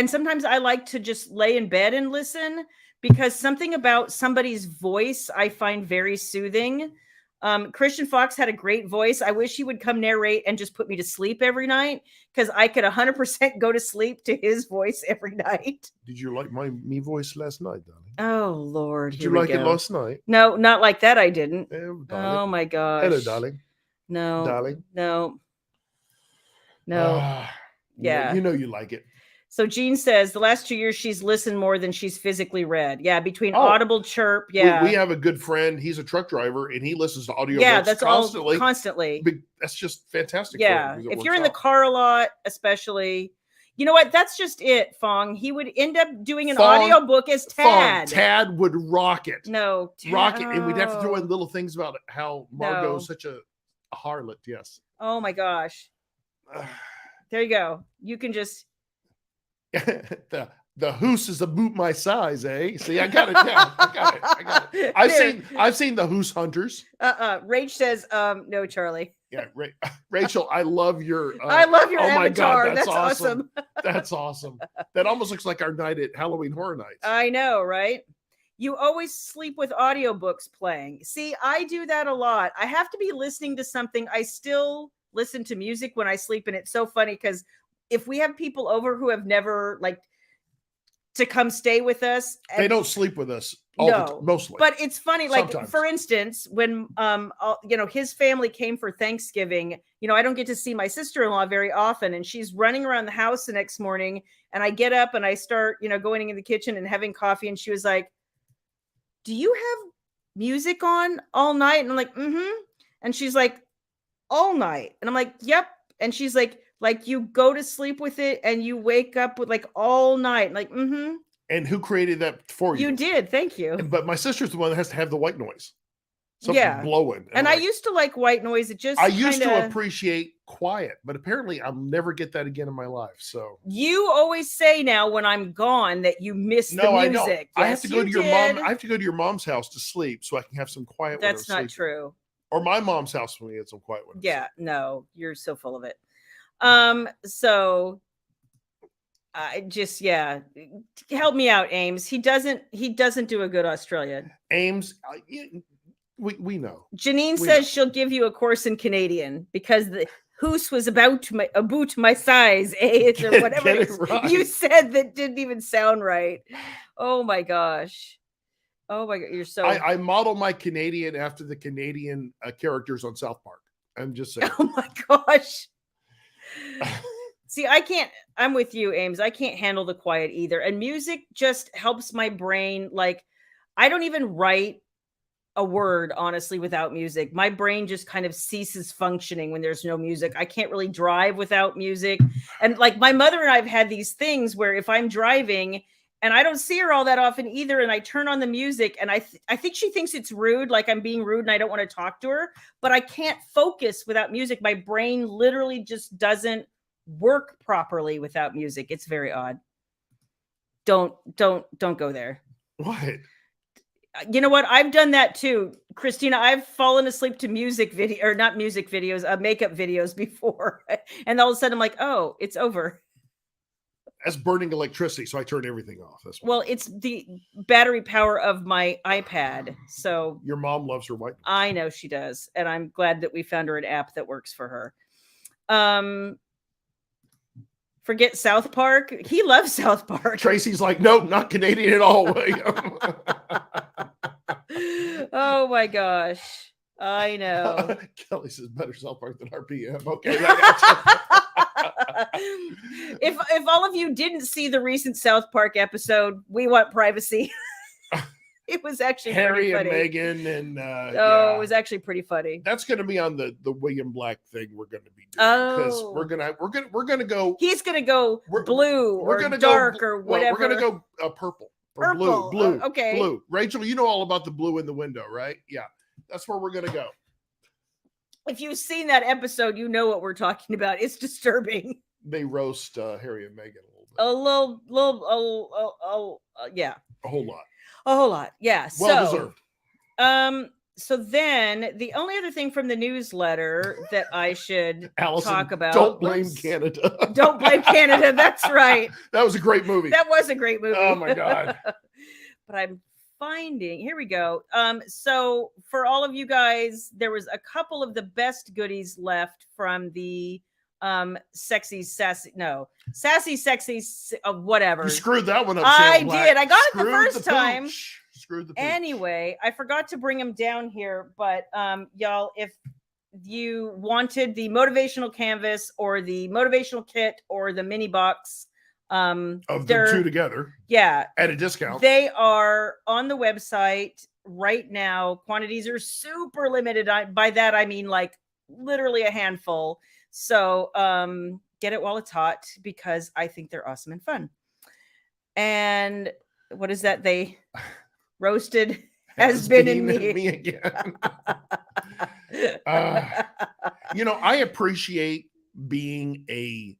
sometimes I like to just lay in bed and listen, because something about somebody's voice I find very soothing. Christian Fox had a great voice. I wish he would come narrate and just put me to sleep every night, because I could 100% go to sleep to his voice every night. Did you like me voice last night, darling? Oh, Lord. Did you like it last night? No, not like that. I didn't. Oh, my gosh. Hello, darling. No. Darling. No. Yeah. You know you like it. So Jean says the last 2 years she's listened more than she's physically read. Yeah, between Audible, Chirp. Yeah, we have a good friend. He's a truck driver and he listens to audio. Yeah, that's constantly. All constantly. That's just fantastic. Yeah, if you're in the car a lot, especially, you know what? That's just it. Fong. He would end up doing an audio book as Tad. Tad would rock it. No, rock it, and we'd have to throw in little things about how Margot is such a harlot. Yes. Oh my gosh. There you go. You can just. the hoose is about my size, eh? See, I got it down. I got it. I've seen the Hoose Hunters. Rach says, no, Charlie. Yeah, Rachel, I love your avatar. God, that's awesome. That's awesome. That almost looks like our night at Halloween Horror Nights. I know, right? You always sleep with audiobooks playing. See, I do that a lot. I have to be listening to something. I still listen to music when I sleep, and it's so funny because if we have people over who have never to come stay with us. They don't sleep with us mostly. But it's funny, like Sometimes. for instance, when his family came for Thanksgiving, I don't get to see my sister-in-law very often, and she's running around the house the next morning, and I get up and I start, going in the kitchen and having coffee, and she was like, "Do you have music on all night?" And I'm like, "Mm-hmm." And she's like, "All night?" And I'm like, "Yep." And she's like you go to sleep with it and you wake up with like all night. Like, mm-hmm. And who created that for you? You did. Thank you. But my sister's the one that has to have the white noise. Something blowing. And I used to like white noise. It just I used to appreciate quiet, but apparently I'll never get that again in my life. So you always say now when I'm gone that you miss the music. I don't. Yes, I have to go to your mom. I have to go to your mom's house to sleep so I can have some quiet. That's not true. Or my mom's house when we had some quiet. Yeah, no, you're so full of it. So I just help me out, Ames. He doesn't do a good Australian. Ames, we know. Janine says she'll give you a course in Canadian because the hoose was about my size, or whatever right. You said that didn't even sound right. Oh my gosh. Oh my God, you're so. I model my Canadian after the Canadian characters on South Park. I'm just saying. Oh my gosh. See, I can't. I'm with you, Ames. I can't handle the quiet either. And music just helps my brain. Like, I don't even write a word, honestly, without music. My brain just kind of ceases functioning when there's no music. I can't really drive without music. And like my mother and I have had these things where if I'm driving and I don't see her all that often either, and I turn on the music and I think she thinks it's rude, like I'm being rude and I don't want to talk to her, but I can't focus without music. My brain literally just doesn't work properly without music. It's very odd. Don't go there. What? You know what? I've done that too, Christina. I've fallen asleep to makeup videos before, and all of a sudden I'm like, oh, it's over. That's burning electricity, so I turn everything off. Well, it's the battery power of my iPad. So your mom loves her white noise. I know she does, and I'm glad that we found her an app that works for her. Forget South Park. He loves South Park. Tracy's like, no, not Canadian at all. Oh my gosh. I know. Kelly says better South Park than RPM. Okay. I gotcha. If all of you didn't see the recent South Park episode, we want privacy. It was actually Harry pretty funny. And Meghan and it was actually pretty funny. That's going to be on the William Black thing we're going to be doing because we're gonna go. He's going to go blue or dark or whatever. We're going to go purple or purple. blue. Okay, blue. Rachel, you know all about the blue in the window, right? Yeah, that's where we're going to go. If you've seen that episode, you know what we're talking about. It's disturbing. They roast Harry and Meghan a little bit. Yeah. A whole lot. A whole lot. Yeah. Well deserved. So then the only other thing from the newsletter that I should talk about. Don't blame Canada. Don't blame Canada. That's right. That was a great movie. That was a great movie. Oh my God. But I'm finding, here we go. So for all of you guys, there was a couple of the best goodies left from the sassy, whatever. You screwed that one up. I did. I got it the first time. Screwed the anyway, I forgot to bring them down here, but y'all, if you wanted the motivational canvas or the motivational kit or the mini box of the two together, at a discount, they are on the website right now. Quantities are super limited. By that I mean like literally a handful. So get it while it's hot because I think they're awesome and fun. And what is that? They roasted has been in me again. I appreciate being a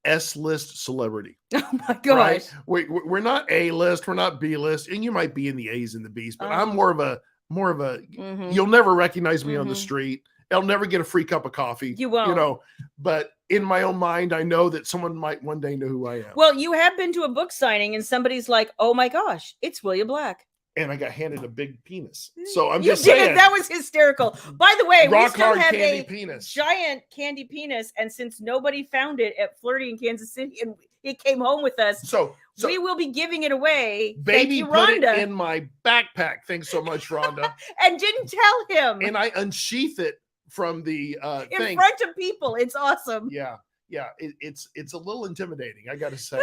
S-list celebrity. Oh my gosh. Right? We're not A-list, we're not B-list, and you might be in the A's and the B's, but I'm more of a mm-hmm. You'll never recognize me mm-hmm. on the street. I'll never get a free cup of coffee. You won't. But in my own mind, I know that someone might one day know who I am. Well, you have been to a book signing and somebody's like, oh my gosh, it's William Black. And I got handed a big penis. So I'm you just did saying. It. That was hysterical. By the way, we still have a penis. giant candy penis. And since nobody found it at Flirty in Kansas City, and It came home with us. So We will be giving it away. Thank baby you, put it Rhonda. in my backpack. Thanks so much, Rhonda. And didn't tell him And I unsheath it from the in thing. front of people. It's awesome. Yeah. It's a little intimidating, I got to say.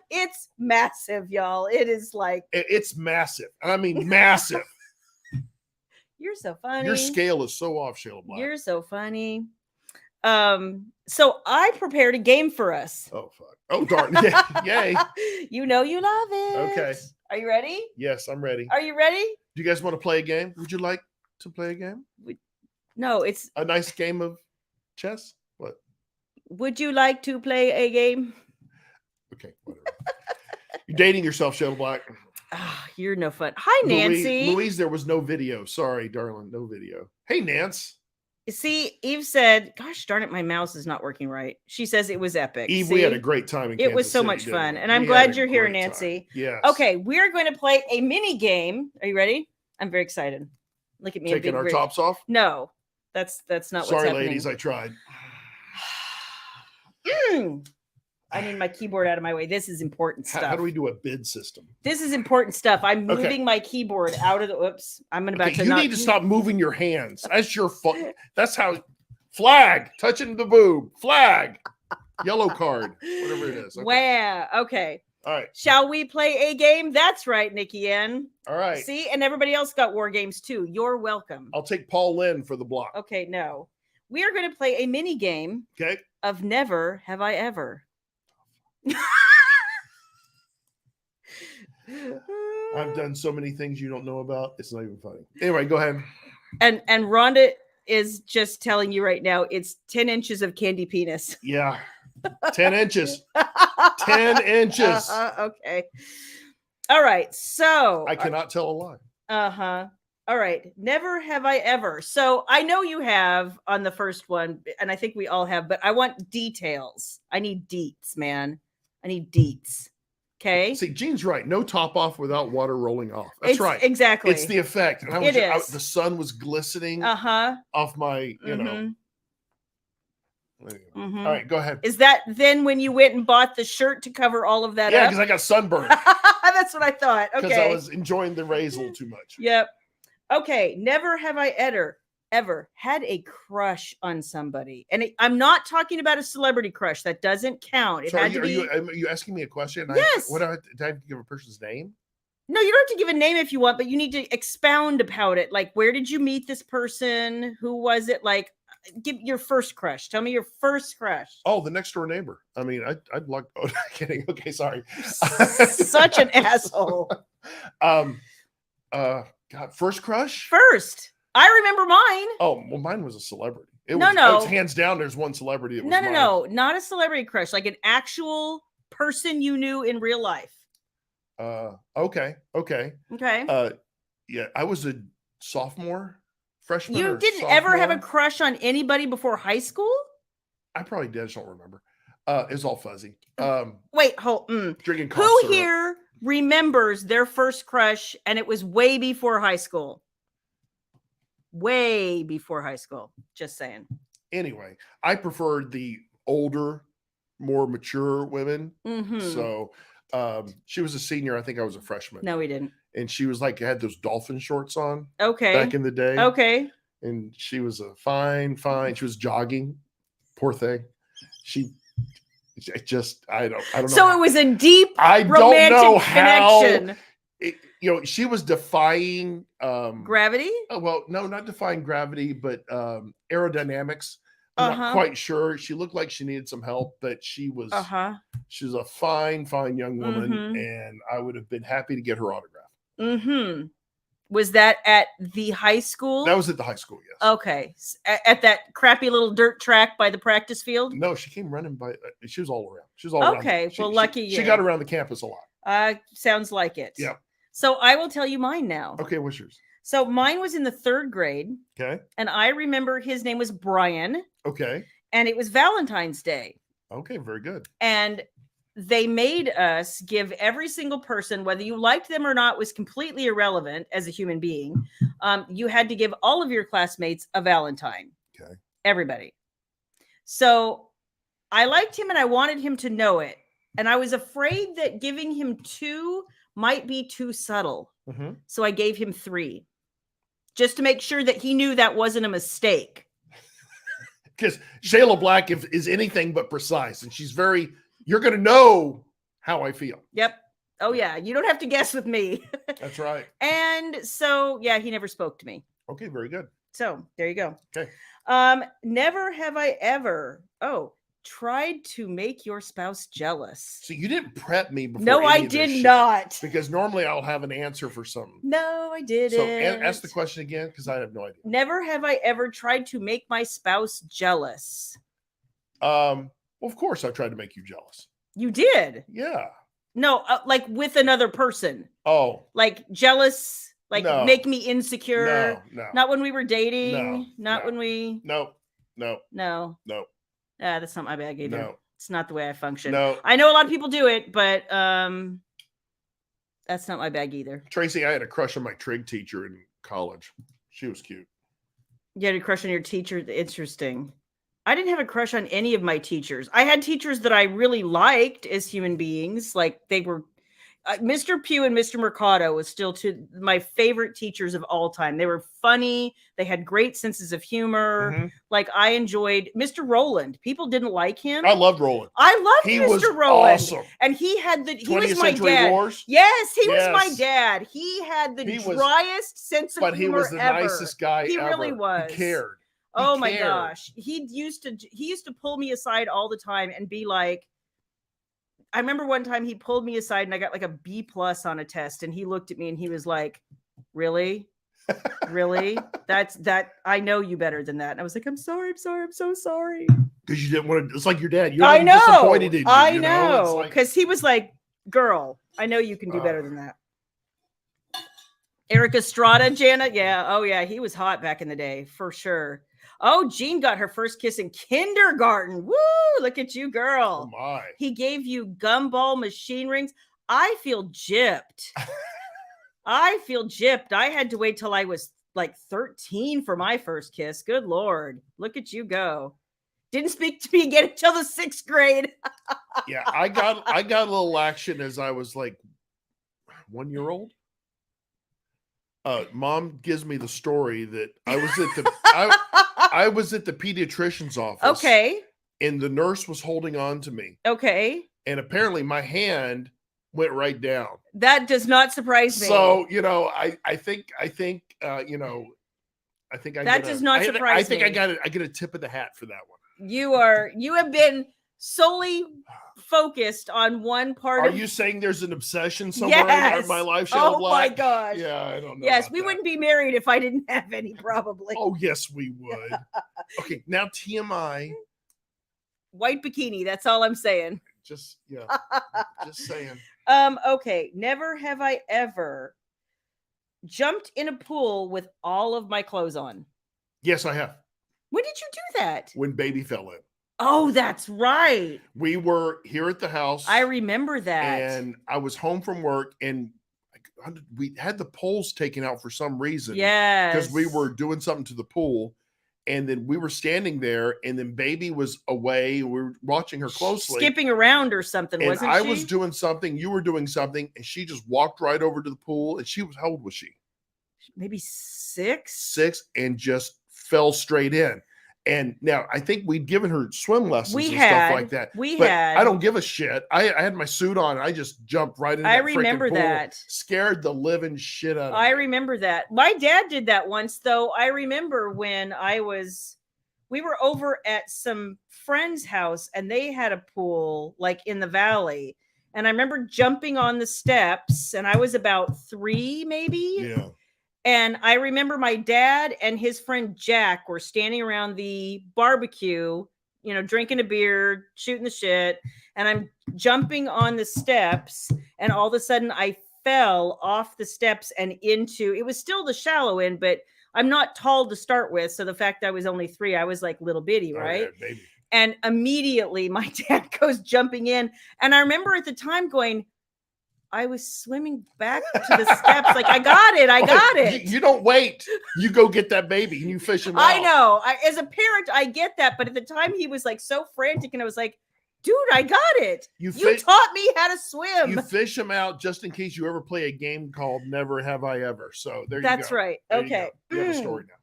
It's massive, y'all. It is like It's massive. I mean, massive. you're so funny. Your scale is so off, Shayla Black. You're so funny. So I prepared a game for us. Oh fuck. Oh darn. Yay. You know you love it. Okay. Are you ready? Yes, I'm ready. Are you ready? Do you guys want to play a game? Would you like to play a game? No, it's A nice game of chess? What? would you like to play a game? Okay, whatever. You're dating yourself, Shayla Black. Ah, you're no fun. Hi, Nancy. Louise, there was no video. Sorry, darling, no video. Hey, Nance. See, Eve said, gosh darn it, my mouse is not working right. She says it was epic. Eve, See? we had a great time in It was Kansas so City, much didn't fun. we? And I'm We glad had a you're here, great time. Nancy. Yes. Okay, we're going to play a mini game. Are you ready? I'm very excited. Look at me. Taking our tops off? No, that's not what's Sorry, happening. ladies, I tried. I need my keyboard out of my way. This is important stuff. How do we do a bid system? This is important stuff. I'm Okay. moving my keyboard out of the. Oops, I'm about Okay, to. you need to stop moving your hands. That's your fault. That's how. Flag. Touching the boob. Flag. Yellow card. Whatever it is. Okay. Wow. Okay. All right. Shall we play a game? That's right, Nikki N. All right. See, and everybody else got war games too. You're welcome. I'll take Paul Lynn for the block. Okay, no. We are going to play a mini game Okay. of Never Have I Ever. I've done so many things you don't know about. It's not even funny. Anyway, go ahead. And Rhonda is just telling you right now, it's 10 inches of candy penis. Yeah. 10 inches. 10 inches. Okay. All right. So I cannot tell a lie. uh-huh. All right. Never have I ever. So I know you have on the first one, and I think we all have, but I want details. I need deets, man. I need deets. Okay. See, Gene's right. No top off without water rolling off. That's It's- right. Exactly. It's the effect. And It is. the sun was glistening uh-huh. off my, you know. Mhm. All right, go ahead. Is that then when you went and bought the shirt to cover all of that Yeah, up? because I got sunburned That's what I thought. because Okay. I was enjoying the rays a little too much. Yep. Okay. Never have I ever had a crush on somebody. And I'm not talking about a celebrity crush. That doesn't count. It So had to be. are you asking me a question? Yes. Do I have to give a person's name? No, you don't have to give a name if you want, but you need to expound about it. Like, where did you meet this person? Who was it? Like, give your first crush. Tell me your first crush. Oh, the next door neighbor. I mean, I'd like. Oh, kidding. Okay, sorry. Such an asshole. God, first crush. First, I remember mine. Oh, well, mine was a celebrity. It No, was, no. it was hands down. There's one celebrity. That was No, mine. not a celebrity crush, like an actual person you knew in real life. Okay. Okay. Yeah, I was a freshman. You or didn't ever have a sophomore. crush on anybody before high school? I probably did. I just don't remember. It was all fuzzy. Wait, hold. Drinking cough Who syrup. here remembers their first crush and it was way before high school? Way before high school. Just saying. Anyway, I preferred the older, more mature women. Mhm. So she was a senior. I think I was a freshman. No, we didn't. And she was like, had those dolphin shorts on Okay. back in the day. Okay. And she was a fine. She was jogging. Poor thing. I don't know. So it was a deep I don't romantic know how. connection. She was defying Gravity? oh, well, no, not defying gravity, but aerodynamics. I'm not quite sure. She looked like she needed some help, but she was a fine young woman, and I would have been happy to get her autograph. Mm-hmm. Was that at the high school? That was at the high school, yes. Okay. At that crappy little dirt track by the practice field? No, she came running by. She was all around. She was all around. Okay, well, lucky you. She got around the campus a lot. Sounds like it. Yeah. So I will tell you mine now. Okay, what's yours? So mine was in the 3rd grade, Okay. and I remember his name was Brian, Okay. and it was Valentine's Day. Okay, very good. And they made us give every single person, whether you liked them or not, was completely irrelevant as a human being. You had to give all of your classmates a Valentine. Okay. Everybody. So I liked him and I wanted him to know it. And I was afraid that giving him 2 might be too subtle. Mhm. So I gave him 3 just to make sure that he knew that wasn't a mistake. Because Shayla Black is anything but precise, and she's very. You're going to know how I feel. Yep. Oh yeah, you don't have to guess with me. That's right. And so yeah, he never spoke to me. Okay, very good. So there you go. Okay. Never have I ever tried to make your spouse jealous. So you didn't prep me before. No, I any of this did shit, not. because normally I'll have an answer for something. No, I didn't. So ask the question again, because I have no idea. Never have I ever tried to make my spouse jealous. Well, of course I've tried to make you jealous. You did? Yeah. No, like with another person. Oh. Like jealous, like No. make me insecure. No. Not when we were dating. No, Not no. when we. No. No. That's not my bag either. No. It's not the way I function. No. I know a lot of people do it, but that's not my bag either. Tracy, I had a crush on my trig teacher in college. She was cute. You had a crush on your teacher? Interesting. I didn't have a crush on any of my teachers. I had teachers that I really liked as human beings. Like they were Mr. Pugh and Mr. Mercado was still my favorite teachers of all time. They were funny. They had great senses of humor. Mm-hmm. Like I enjoyed Mr. Roland. People didn't like him. I loved Roland. I loved He Mr. was Roland. awesome. And he had he 20th was my Century dad. Wars. Yes, he was Yes. my dad. He had the driest sense of But he humor was the ever. nicest guy He ever. really was. He cared. Oh my cared. gosh. He used to pull me aside all the time and be like, I remember one time he pulled me aside and I got like a B+ on a test and he looked at me and he was like, really? Really? That I know you better than that. And I was like, I'm so sorry. Because you didn't want to. It's like your dad. You I know. disappointed in you. I you know. It's Because he was like, girl, I know you can do better than that. Eric Estrada, Janet. Yeah. Oh, yeah. He was hot back in the day for sure. Oh, Jean got her first kiss in kindergarten. Woo! Look at you, girl. Oh my. He gave you gumball machine rings. I feel gypped. I had to wait till I was like 13 for my first kiss. Good Lord. Look at you go. Didn't speak to me again until the 6th grade. Yeah, I got a little action as I was like 1 year old. Mom gives me the story that I was at the I was at the pediatrician's office. Okay. And the nurse was holding on to me. Okay. And apparently my hand went right down. That does not surprise me. So, I think that does not surprise me. I think I get a tip of the hat for that one. You have been solely focused on one part. Are you saying there's an obsession somewhere in my life? Oh my gosh. Yeah, I don't know. Yes, we wouldn't be married if I didn't have any, probably. Oh, yes, we would. Okay, now TMI. White bikini, that's all I'm saying. Just saying. Okay. Never have I ever jumped in a pool with all of my clothes on. Yes, I have. When did you do that? When baby fell in. Oh, that's right. We were here at the house. I remember that. And I was home from work and we had the poles taken out for some reason. Yes. Because we were doing something to the pool. And then we were standing there and then baby was away. We were watching her closely. Skipping around or something, and wasn't she? I was doing something. You were doing something. And she just walked right over to the pool. And she was, how old was she? Maybe 6? 6 and just fell straight in. And now I think we'd given her swim lessons stuff like that. I don't give a shit. I had my suit on. And I just jumped right in. I remember pool, that. Scared the living shit out of me. I remember that. My dad did that once, though. I remember when we were over at some friend's house and they had a pool like in the valley. And I remember jumping on the steps and I was about 3 maybe. Yeah. And I remember my dad and his friend Jack were standing around the barbecue, drinking a beer, shooting the shit. And I'm jumping on the steps. And all of a sudden I fell off the steps and it was still the shallow end, but I'm not tall to start with. So the fact that I was only 3, I was like little bitty, right? Oh, yeah, baby. And immediately my dad goes jumping in. And I remember at the time going, I was swimming back to the steps. Like, I got it. You don't wait. You go get that baby and you fish him out. I know. As a parent, I get that. But at the time, he was like so frantic. And I was like, Dude, I got it. You You taught me how to swim. You fish them out just in case you ever play a game called Never Have I Ever. So there you go. That's right. There you Okay. go. You have a story now.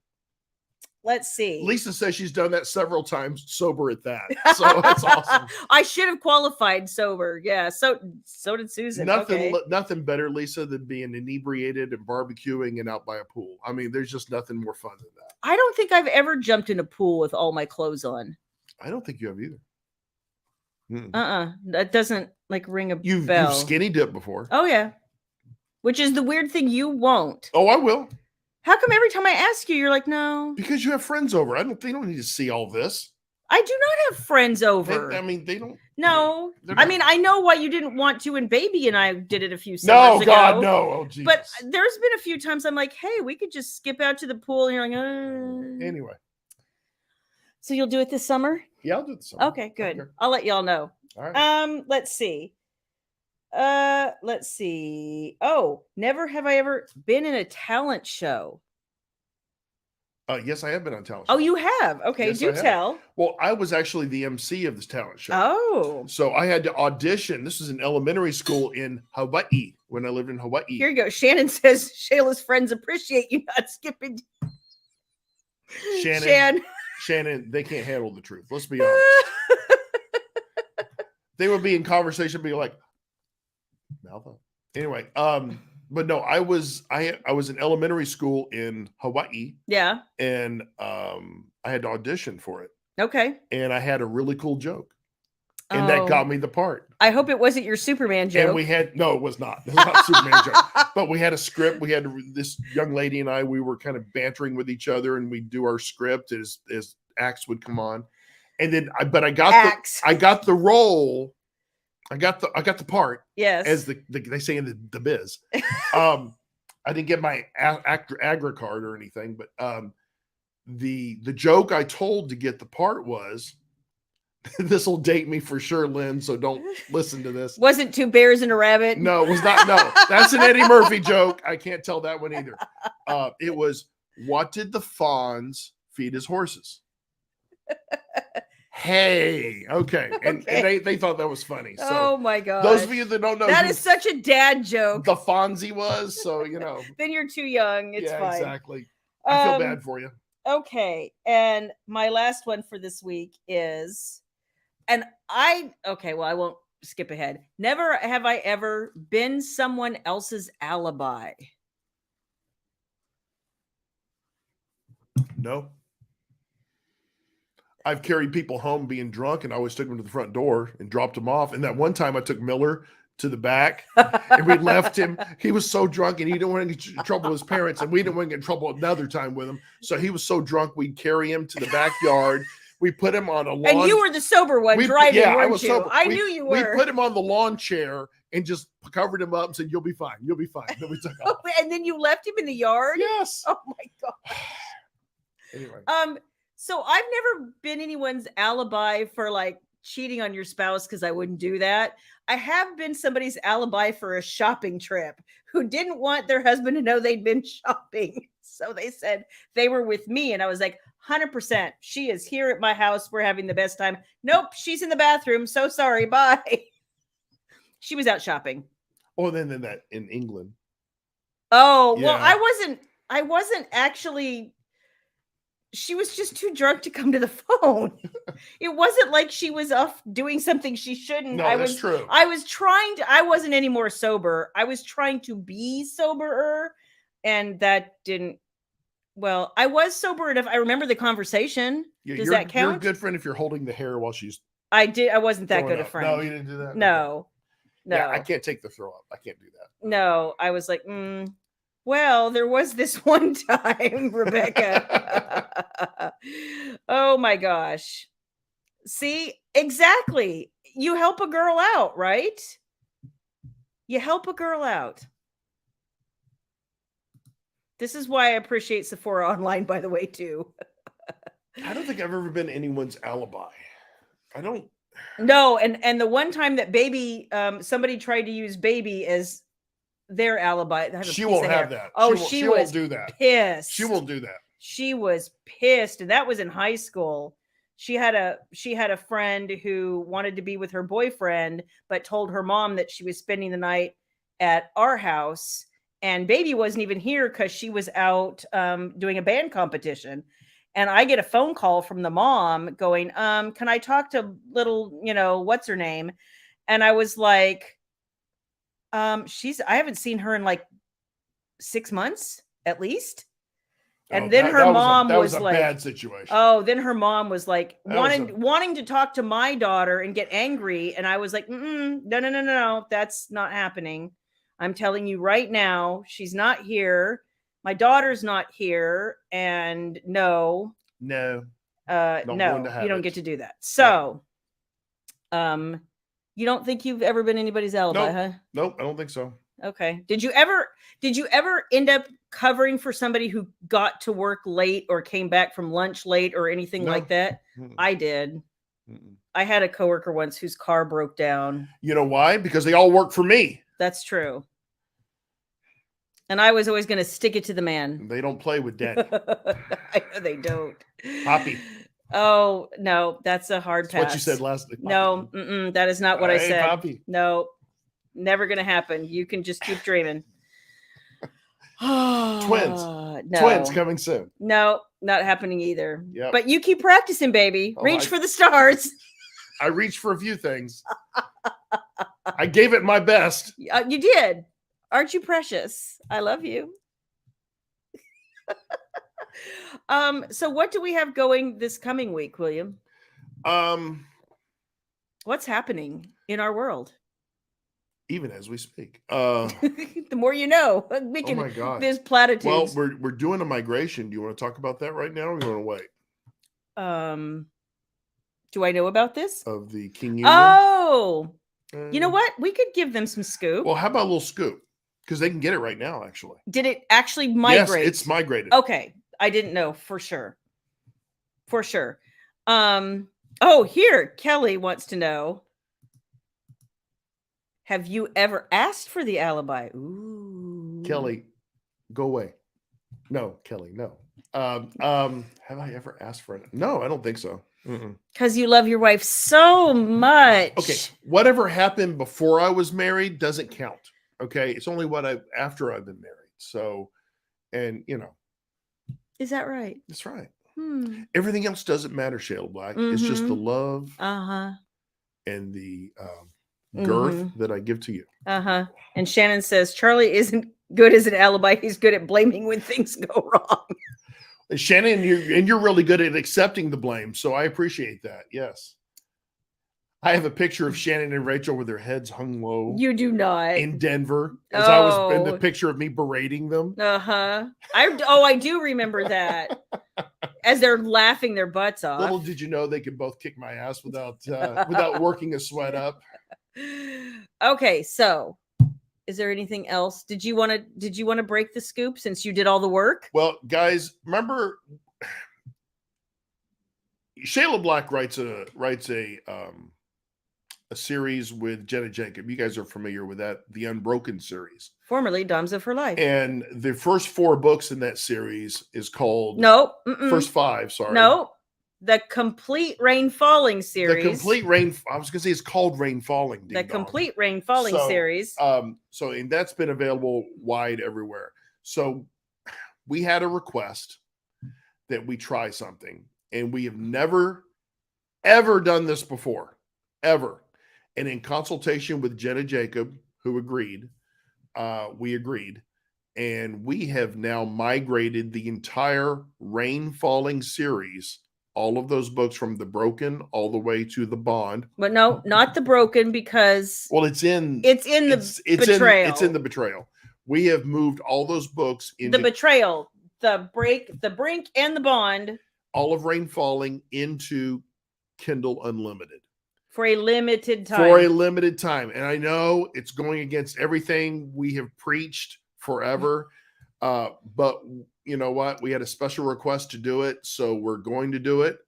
Let's see. Lisa says she's done that several times sober at that. So that's awesome. I should have qualified sober. Yeah. So did Susan. Nothing better, Lisa, than being inebriated and barbecuing and out by a pool. I mean, there's just nothing more fun than that. I don't think I've ever jumped in a pool with all my clothes on. I don't think you have either. That doesn't like ring a bell. You've skinny dipped before. Oh yeah. Which is the weird thing, you won't. Oh, I will. How come every time I ask you, you're like, no? Because you have friends over. They don't need to see all this. I do not have friends over. They don't. No. Not. I mean, I know why you didn't want to, and Baby and I did it a few summers ago. No, God, no. Oh, Jesus. But there's been a few times I'm like, hey, we could just skip out to the pool. And you're like, Anyway. So you'll do it this summer? Yeah, I'll do it this summer. Okay, good. I'll let y'all know. All right. Let's see. Oh, never have I ever been in a talent show. Yes, I have been on talent show. Oh, show. you have? Okay, yes, do tell. Well, I was actually the MC of this talent show. Oh. So I had to audition. This was in elementary school in Hawaii when I lived in Hawaii. Here you go. Shannon says Shayla's friends appreciate you not skipping. Shannon, they can't handle the truth. Let's be honest. They would be in conversation, be like, Malva. Anyway, but no, I was in elementary school in Hawaii. Yeah. And I had to audition for it. Okay. And I had a really cool joke. And that got me the part. I hope it wasn't your Superman joke. And it was not. It was not a Superman joke. But we had a script. We had this young lady and I, we were kind of bantering with each other, and we'd do our script as acts would come on. And then I got the role. I got the part. Yes. As they say in the biz. I didn't get my agra card or anything, but the joke I told to get the part was, this will date me for sure, Lynn, so don't listen to this. Wasn't two bears and a rabbit? No, it was not. No, that's an Eddie Murphy joke. I can't tell that one either. It was, what did the Fonz feed his horses? Hey, okay. And they thought that was funny. So oh my God. Those of you that don't know, that is such a dad joke. The Fonzie was, so Then you're too young. It's fine. Exactly. I feel bad for you. Okay. And my last one for this week is, I won't skip ahead. Never have I ever been someone else's alibi. No. I've carried people home being drunk, and I always took them to the front door and dropped them off. And that one time I took Miller to the back and we left him. He was so drunk and he didn't want to get in trouble with his parents, and we didn't want to get in trouble another time with him. So he was so drunk, we'd carry him to the backyard. We put him on a lawn. And you were the sober one driving, weren't I was you? sober. I knew you were. We put him on the lawn chair and just covered him up and said, "You'll be fine. You'll be fine." Then we took off. And then you left him in the yard? Yes. Oh my God. Anyway. So I've never been anyone's alibi for like cheating on your spouse, because I wouldn't do that. I have been somebody's alibi for a shopping trip who didn't want their husband to know they'd been shopping. So they said they were with me, and I was like, 100%. She is here at my house. We're having the best time. Nope, she's in the bathroom. So sorry. Bye. She was out shopping. Oh, then that in England. Oh, yeah. Well, I wasn't actually. She was just too drunk to come to the phone. It wasn't like she was off doing something she shouldn't. No, that's true. I wasn't any more sober. I was trying to be soberer, and that didn't. Well, I was sober enough. I remember the conversation. Yeah, Does that count? You're a good friend if you're holding the hair while she's. I did. I wasn't that good a friend. No, you didn't do that. No. Yeah, I can't take the throw up. I can't do that. No, I was like, well, there was this one time, Rebecca. Oh my gosh. See, exactly. You help a girl out, right? You help a girl out. This is why I appreciate Sephora online, by the way, too. I don't think I've ever been anyone's alibi. I don't. No, and the one time that Baby, somebody tried to use Baby as their alibi. She won't have that. Oh, she won't do that. Pissed. She won't do that. She was pissed, and that was in high school. she had a friend who wanted to be with her boyfriend, but told her mom that she was spending the night at our house, and baby wasn't even here because she was out doing a band competition. And I get a phone call from the mom going, can I talk to little, what's her name? And I was like, I haven't seen her in like 6 months at least. And then her mom was a like, bad situation. oh, then her mom was like That was wanting to talk to my daughter and get angry. And I was like, no, that's not happening. I'm telling you right now, she's not here. My daughter's not here. And no, No, you don't get to do that. So, you don't think you've ever been anybody's alibi, huh? Nope, I don't think so. Okay. Did you ever end up covering for somebody who got to work late or came back from lunch late or anything like that? Mm-mm. I did. Mm-mm. I had a coworker once whose car broke down. You know why? Because they all work for me. That's true. And I was always going to stick it to the man. They don't play with Daddy. I know they don't. Poppy. Oh, no, that's a hard pass. What you said last week. No, that is not what I said. Poppy. No, never going to happen. You can just keep dreaming. Twins. No. Twins coming soon. No, not happening either. Yep. But you keep practicing, baby. Reach for the stars. I reached for a few things. I gave it my best. You did. Aren't you precious? I love you. So what do we have going this coming week, William? What's happening in our world? Even as we speak. The more you know. We can, oh my God. There's platitudes. Well, we're doing a migration. Do you want to talk about that right now, or you want to wait? Do I know about this? Of the King Union? Oh, you know what? We could give them some scoop. Well, how about a little scoop? Because they can get it right now, actually. Did it actually migrate? Yes, it's migrated. Okay. I didn't know for sure. For sure. Oh, here, Kelly wants to know. Have you ever asked for the alibi? Ooh. Kelly, go away. No, Kelly, no. Have I ever asked for it? No, I don't think so. Because you love your wife so much. Okay, whatever happened before I was married doesn't count. Okay, it's only after I've been married. So, and is that right? That's right. Everything else doesn't matter, Shayla Black. It's just the love and the girth that I give to you. And Shannon says Charlie isn't good as an alibi. He's good at blaming when things go wrong. Shannon, you're really good at accepting the blame, so I appreciate that. Yes. I have a picture of Shannon and Rachel with their heads hung low. You do not. In Denver, as I was in the picture of me berating them. I do remember that. As they're laughing their butts off. Little did you know they could both kick my ass without working a sweat up. Okay, so is there anything else? Did you want to break the scoop since you did all the work? Well, guys, remember Shayla Black writes a series with Jenna Jacob. You guys are familiar with that, the Unbroken series. Formerly Doms of Her Life. And the first 4 books in that series is called first 5, sorry. No. The Complete Rain Falling series. The Complete Rain, I was going to say it's called Rain Falling. The Complete Rain Falling series. And that's been available wide everywhere. So we had a request that we try something, and we have never, ever done this before, ever. And in consultation with Jenna Jacob, who agreed, we agreed, and we have now migrated the entire Rain Falling series, all of those books from the Broken all the way to the Bond. But no, not the Broken, because it's in the Betrayal. It's in the Betrayal. We have moved all those books into the Betrayal, the Brink, and the Bond. All of Rain Falling into Kindle Unlimited. For a limited time. And I know it's going against everything we have preached forever. But you know what? We had a special request to do it, so we're going to do it.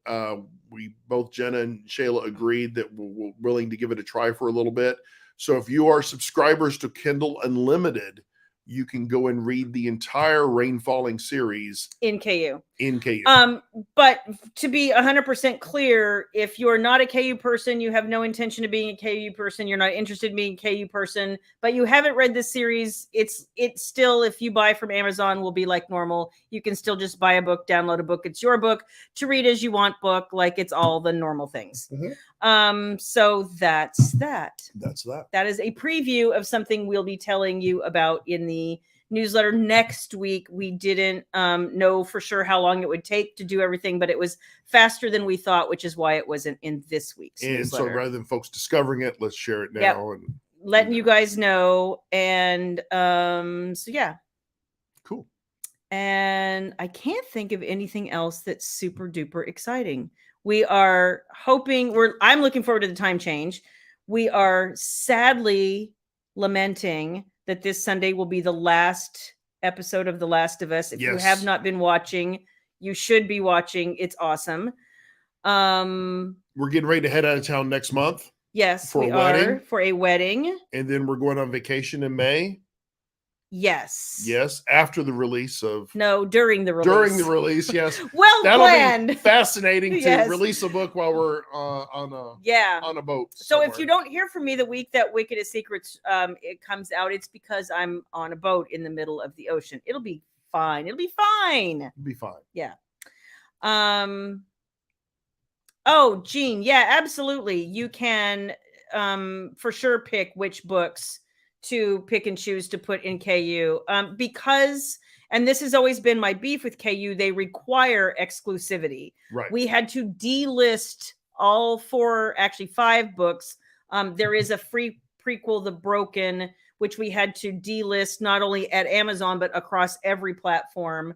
We both, Jenna and Shayla, agreed that we're willing to give it a try for a little bit. So if you are subscribers to Kindle Unlimited, you can go and read the entire Rainfalling series in KU. in KU. But to be 100% clear, if you're not a KU person, you have no intention of being a KU person, you're not interested in being a KU person, but you haven't read this series, it's still, if you buy from Amazon, will be like normal. You can still just buy a book, download a book. It's your book to read as you want book, like it's all the normal things. So that's that. That's that. That is a preview of something we'll be telling you about in the newsletter next week. We didn't know for sure how long it would take to do everything, but it was faster than we thought, which is why it wasn't in this week's newsletter. So rather than folks discovering it, let's share it now and letting you guys know. And so yeah. Cool. And I can't think of anything else that's super duper exciting. We are hoping I'm looking forward to the time change. We are sadly lamenting that this Sunday will be the last episode of The Last of Us. If you have not been watching, you should be watching. It's awesome. We're getting ready to head out of town next month. Yes, for a wedding. And then we're going on vacation in May. Yes. Yes, after the release of... No, during the release. During the release, yes. Well That'll planned. Be fascinating to release a book while we're on a boat. So if you don't hear from me the week that Wicked as Secrets it comes out, it's because I'm on a boat in the middle of the ocean. It'll be fine. It'll be fine. It'll be fine. Yeah. Oh, Jean. Yeah, absolutely. You can for sure pick which books to pick and choose to put in KU because, and this has always been my beef with KU, they require exclusivity. Right. We had to delist all 5 books. There is a free prequel, The Broken, which we had to delist not only at Amazon, but across every platform,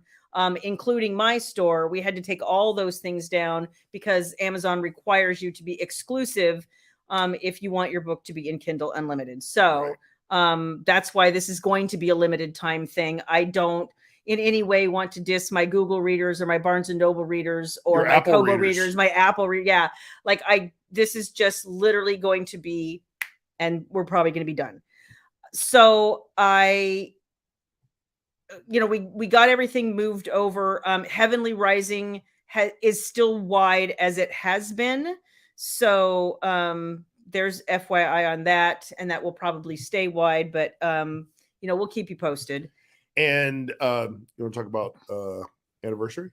including my store. We had to take all those things down because Amazon requires you to be exclusive if you want your book to be in Kindle Unlimited. So that's why this is going to be a limited time thing. I don't in any way want to diss my Google readers or my Barnes and Noble readers or your my Apple Kobo readers, my Apple yeah. Like this is just literally going to be, and we're probably going to be done. So we got everything moved over. Heavenly Rising is still wide as it has been. So there's FYI on that, and that will probably stay wide, but we'll keep you posted. And you want to talk about anniversary?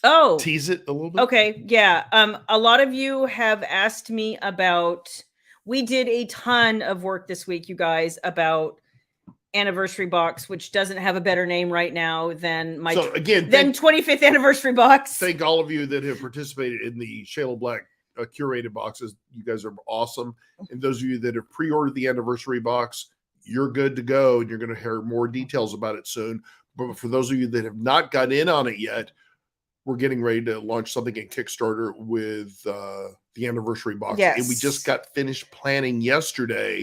Oh, tease it a little bit. Okay, yeah. A lot of you have asked me about. We did a ton of work this week, you guys, about Anniversary Box, which doesn't have a better name right now than 25th Anniversary Box. Thank all of you that have participated in the Shayla Black curated boxes. You guys are awesome. And those of you that have pre-ordered the Anniversary Box, you're good to go, and you're going to hear more details about it soon. But for those of you that have not got in on it yet, we're getting ready to launch something in Kickstarter with the Anniversary Box. Yes. And we just got finished planning yesterday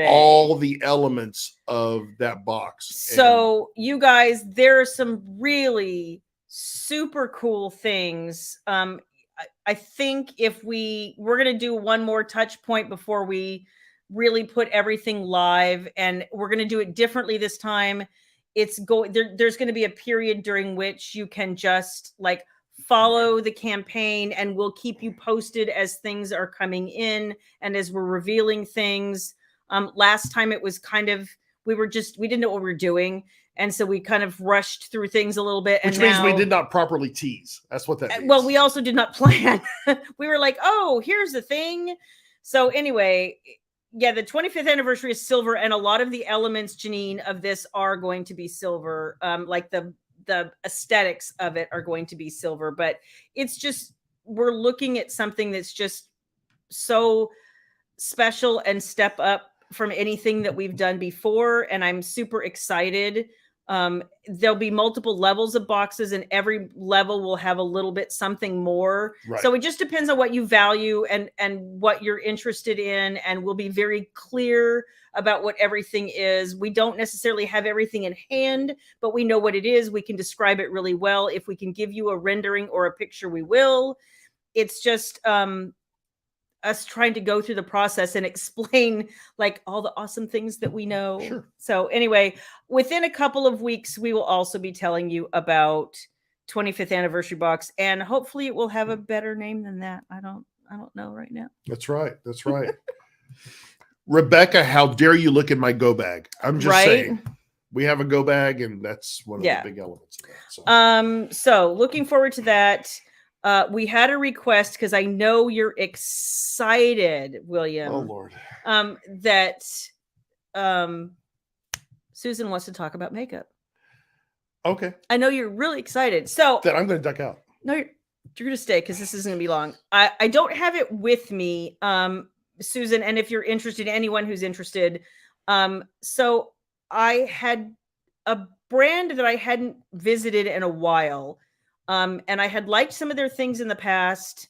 all the elements of that box. So you guys, there are some really super cool things. I think if we're going to do one more touch point before we really put everything live, and we're going to do it differently this time. There's going to be a period during which you can just follow the campaign, and we'll keep you posted as things are coming in and as we're revealing things. Last time it was kind of, we didn't know what we were doing. And so we kind of rushed through things a little bit. Which means we did not properly tease. That's what that means. Well, we also did not plan. We were like, oh, here's the thing. So anyway, yeah, the 25th anniversary is silver, and a lot of the elements, Janine, of this are going to be silver. Like the aesthetics of it are going to be silver, but it's just, we're looking at something that's just so special and step up from anything that we've done before. And I'm super excited. There'll be multiple levels of boxes, and every level will have a little bit something more. Right. So it just depends on what you value and what you're interested in. And we'll be very clear about what everything is. We don't necessarily have everything in hand, but we know what it is. We can describe it really well. If we can give you a rendering or a picture, we will. It's just, us trying to go through the process and explain like all the awesome things that we know. Sure. So anyway, within a couple of weeks, we will also be telling you about 25th anniversary box, and hopefully it will have a better name than that. I don't know right now. That's right. That's right. Rebecca, how dare you look at my go bag? I'm just saying. We have a go bag, and that's one of the big elements of that. So looking forward to that. We had a request because I know you're excited, William. Oh Lord. That Susan wants to talk about makeup. Okay. I know you're really excited. So then I'm going to duck out. No, you're going to stay because this isn't going to be long. I don't have it with me, Susan. And if you're interested, anyone who's interested. So I had a brand that I hadn't visited in a while. And I had liked some of their things in the past.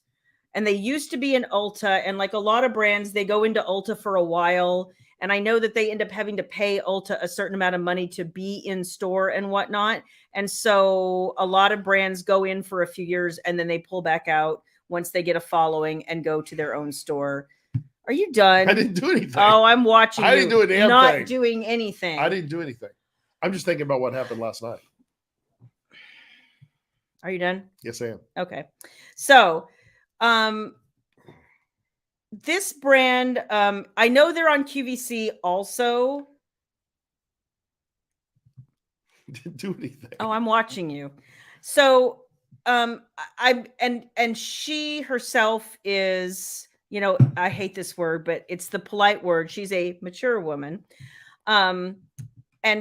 And they used to be in Ulta. And like a lot of brands, they go into Ulta for a while. And I know that they end up having to pay Ulta a certain amount of money to be in store and whatnot. And so a lot of brands go in for a few years and then they pull back out once they get a following and go to their own store. Are you done? I didn't do anything. Oh, I'm watching. I didn't do a damn not thing. doing anything. I didn't do anything. I'm just thinking about what happened last night. Are you done? Yes, I am. Okay. So, this brand, I know they're on QVC also. Didn't do anything. Oh, I'm watching you. So, and she herself is, you know, I hate this word, but it's the polite word. She's a mature woman. And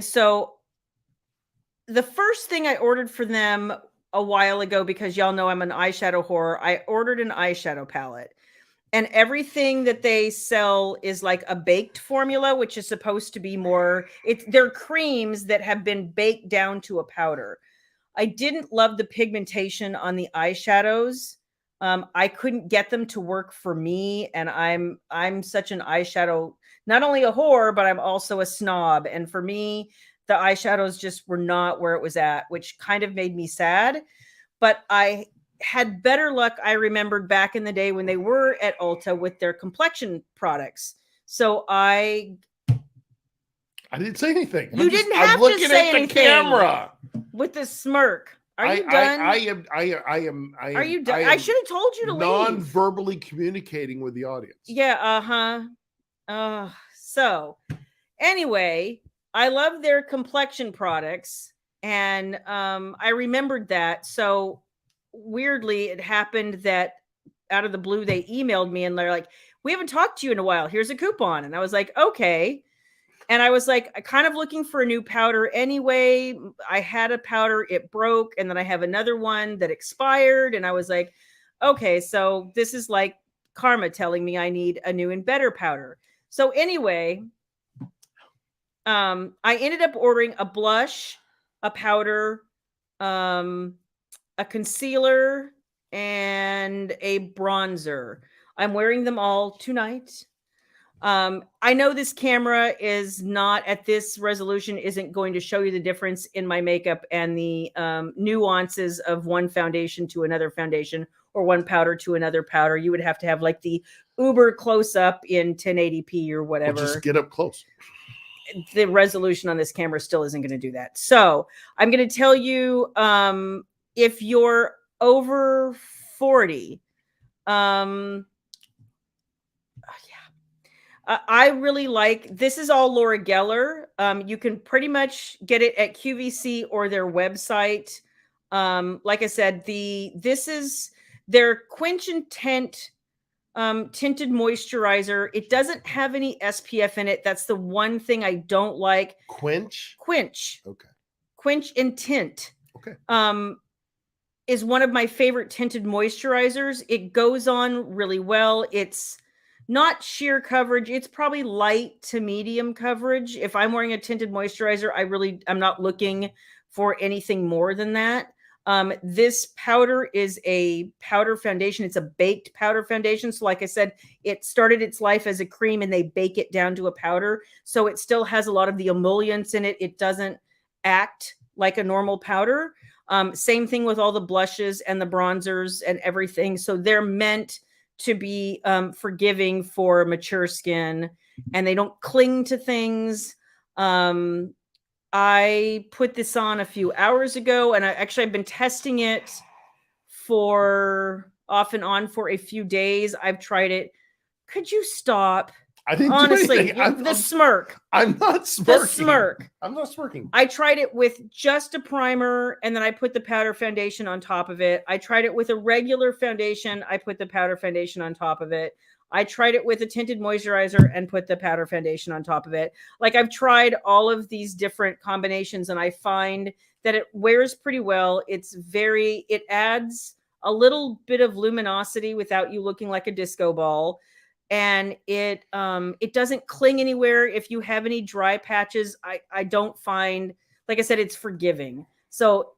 so the first thing I ordered for them a while ago, because y'all know I'm an eyeshadow whore, I ordered an eyeshadow palette. And everything that they sell is like a baked formula, which is supposed to be more, they're creams that have been baked down to a powder. I didn't love the pigmentation on the eyeshadows. I couldn't get them to work for me. And I'm such an eyeshadow, not only a whore, but I'm also a snob. And for me, the eyeshadows just were not where it was at, which kind of made me sad. But I had better luck, I remembered back in the day when they were at Ulta with their complexion products. So I didn't say anything. You didn't have to say anything. The camera with the smirk. Are you done? I am. Are you done? I should have told you to leave. Non-verbally communicating with the audience. Yeah. So anyway, I love their complexion products, and I remembered that. So weirdly, it happened that out of the blue, they emailed me and they're like, "We haven't talked to you in a while. Here's a coupon." And I was like, "Okay." And I was like, kind of looking for a new powder anyway. I had a powder, it broke. And then I have another one that expired. And I was like, okay, so this is like karma telling me I need a new and better powder. So anyway, I ended up ordering a blush, a powder, a concealer, and a bronzer. I'm wearing them all tonight. I know this camera is not at this resolution, isn't going to show you the difference in my makeup and the nuances of one foundation to another foundation or one powder to another powder. You would have to have like the uber close up in 1080p or whatever. Well, just get up close. The resolution on this camera still isn't going to do that. So I'm going to tell you, if you're over 40, I really like, this is all Laura Geller. You can pretty much get it at QVC or their website. Like I said, this is their Quench and Tint tinted moisturizer. It doesn't have any SPF in it. That's the one thing I don't like. Quench. Okay. Quench and Tint. Okay. Is one of my favorite tinted moisturizers. It goes on really well. It's not sheer coverage. It's probably light to medium coverage. If I'm wearing a tinted moisturizer, I'm not looking for anything more than that. This powder is a powder foundation. It's a baked powder foundation. So like I said, it started its life as a cream and they bake it down to a powder. So it still has a lot of the emollients in it. It doesn't act like a normal powder. Same thing with all the blushes and the bronzers and everything. So they're meant to be forgiving for mature skin, and they don't cling to things. I put this on a few hours ago, and I've been testing it for off and on for a few days. I've tried it. Could you stop? I didn't Honestly, do anything. the smirk. I'm not smirking. The smirk. I'm not smirking. I tried it with just a primer, and then I put the powder foundation on top of it. I tried it with a regular foundation. I put the powder foundation on top of it. I tried it with a tinted moisturizer and put the powder foundation on top of it. Like, I've tried all of these different combinations, and I find that it wears pretty well. It adds a little bit of luminosity without you looking like a disco ball. And it doesn't cling anywhere. If you have any dry patches, I don't find, like I said, it's forgiving. So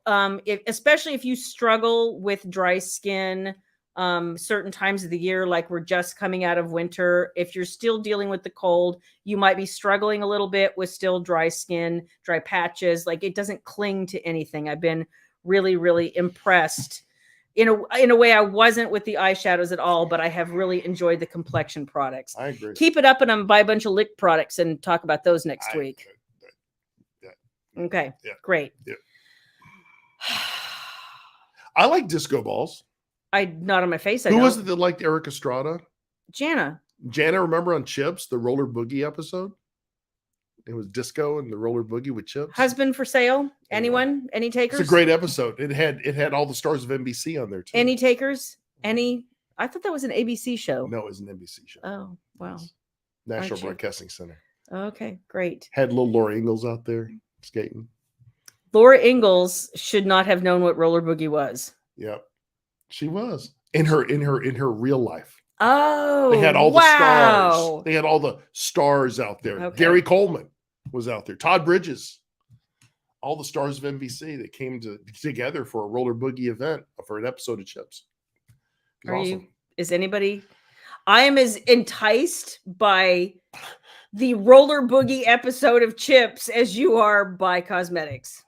especially if you struggle with dry skin certain times of the year, like we're just coming out of winter, if you're still dealing with the cold, you might be struggling a little bit with still dry skin, dry patches. Like, it doesn't cling to anything. I've been really, really impressed. In a way, I wasn't with the eyeshadows at all, but I have really enjoyed the complexion products. I agree. Keep it up, and I'm buy a bunch of Lick products and talk about those next week. Okay, yeah. Great. Yeah. I like disco balls. Not on my face. Who was it that liked Eric Estrada? Jana, remember on Chips, the Roller Boogie episode? It was disco and the Roller Boogie with Chips. Husband for Sale. Anyone? Any takers? It's a great episode. It had all the stars of NBC on there too. Any takers? I thought that was an ABC show. No, it was an NBC show. Oh, wow. National Broadcasting Center. Okay, great. Had little Laura Ingalls out there skating. Laura Ingalls should not have known what Roller Boogie was. Yep. She was in her real life. Oh, they had all the stars. They had all the stars out there. Okay. Gary Coleman was out there. Todd Bridges. All the stars of NBC that came together for a Roller Boogie event for an episode of Chips. Is anybody? I am as enticed by the Roller Boogie episode of Chips as you are by cosmetics.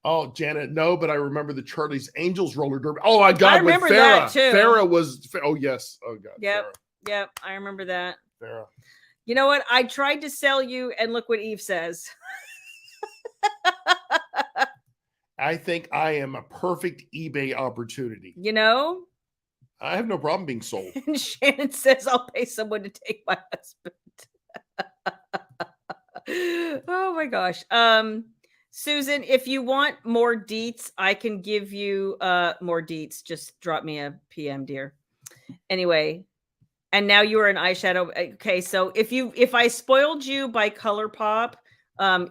Oh, Janet, no, but I remember the Charlie's Angels roller derby. Oh my God, I remember with Farrah. that too. Farrah was. Oh yes. Oh God. Yep. Yep. I remember that. Farrah. You know what? I tried to sell you, and look what Eve says. I think I am a perfect eBay opportunity. You know? I have no problem being sold. And Shannon says, I'll pay someone to take my husband. Oh my gosh. Susan, if you want more deets, I can give you more deets. Just drop me a PM, dear. Anyway, and now you are an eyeshadow. Okay, so if I spoiled you by ColourPop,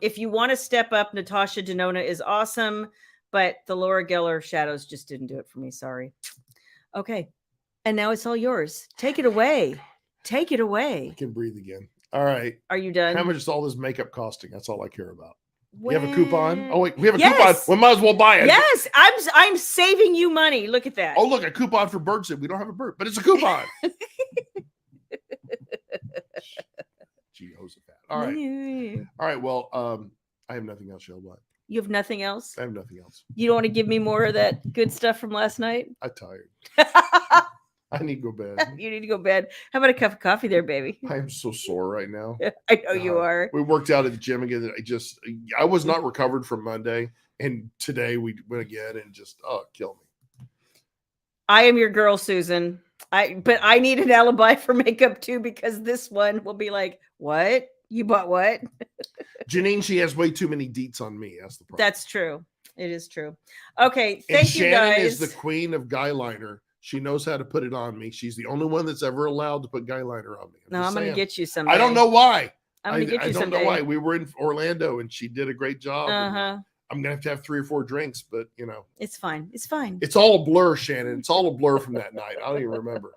if you want to step up, Natasha Denona is awesome, but the Laura Geller shadows just didn't do it for me. Sorry. Okay, and now it's all yours. Take it away. Take it away. I can breathe again. All right. Are you done? How much is all this makeup costing? That's all I care about. We When... have a coupon. Oh wait, we have a coupon. We might as well buy it. Yes, I'm saving you money. Look at that. Oh look, a coupon for Bergson. We don't have a bird, but it's a coupon. Jehoshaphat. All right. All right. Well, I have nothing else, Shayla. You have nothing else? I have nothing else. You don't want to give me more of that good stuff from last night? I'm tired. I need to go bed. You need to go to bed. How about a cup of coffee there, baby? I am so sore right now. I know you are. We worked out at the gym again. I was not recovered from Monday. And today we went again and kill me. I am your girl, Susan. But I need an alibi for makeup too, because this one will be like, what? You bought what? Janine, she has way too many deets on me. That's the problem. That's true. It is true. Okay. Thank you, Shannon guys. is the queen of guy liner. She knows how to put it on me. She's the only one that's ever allowed to put guy liner on me. I'm going to get you someday. I don't know why. I'm going to get you someday. I don't know why. We were in Orlando and she did a great job. Uh-huh. I'm going to have 3 or 4 drinks, but It's fine. It's fine. It's all a blur, Shannon. It's all a blur from that night. I don't even remember.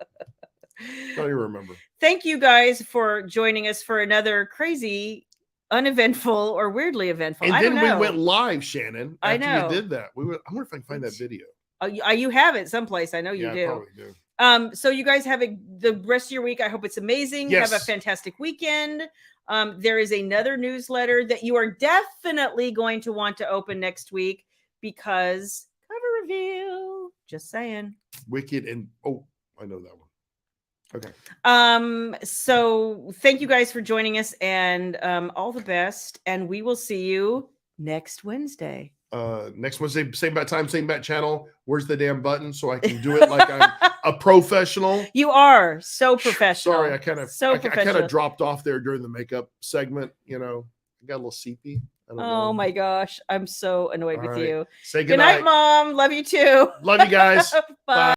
Thank you guys for joining us for another crazy, uneventful, or weirdly eventful. And I then don't know. we went live, Shannon. I know. After you did that. I wonder if I can find that video. You have it someplace. I know you do. I probably do. So you guys have the rest of your week. I hope it's amazing. Yes. Have a fantastic weekend. There is another newsletter that you are definitely going to want to open next week because cover reveal. Just saying. Wicked and I know that one. Okay. So thank you guys for joining us, and all the best. And we will see you next Wednesday. Next Wednesday, same bat time, same bat channel. Where's the damn button so I can do it like I'm a professional? You are so professional. Sorry, I kind professional. of dropped off there during the makeup segment. You know, I got a little seepy. I don't know. Oh my gosh, I'm so annoyed All with right. you. Say Good night, Mom. Love you too. Love you guys. Bye.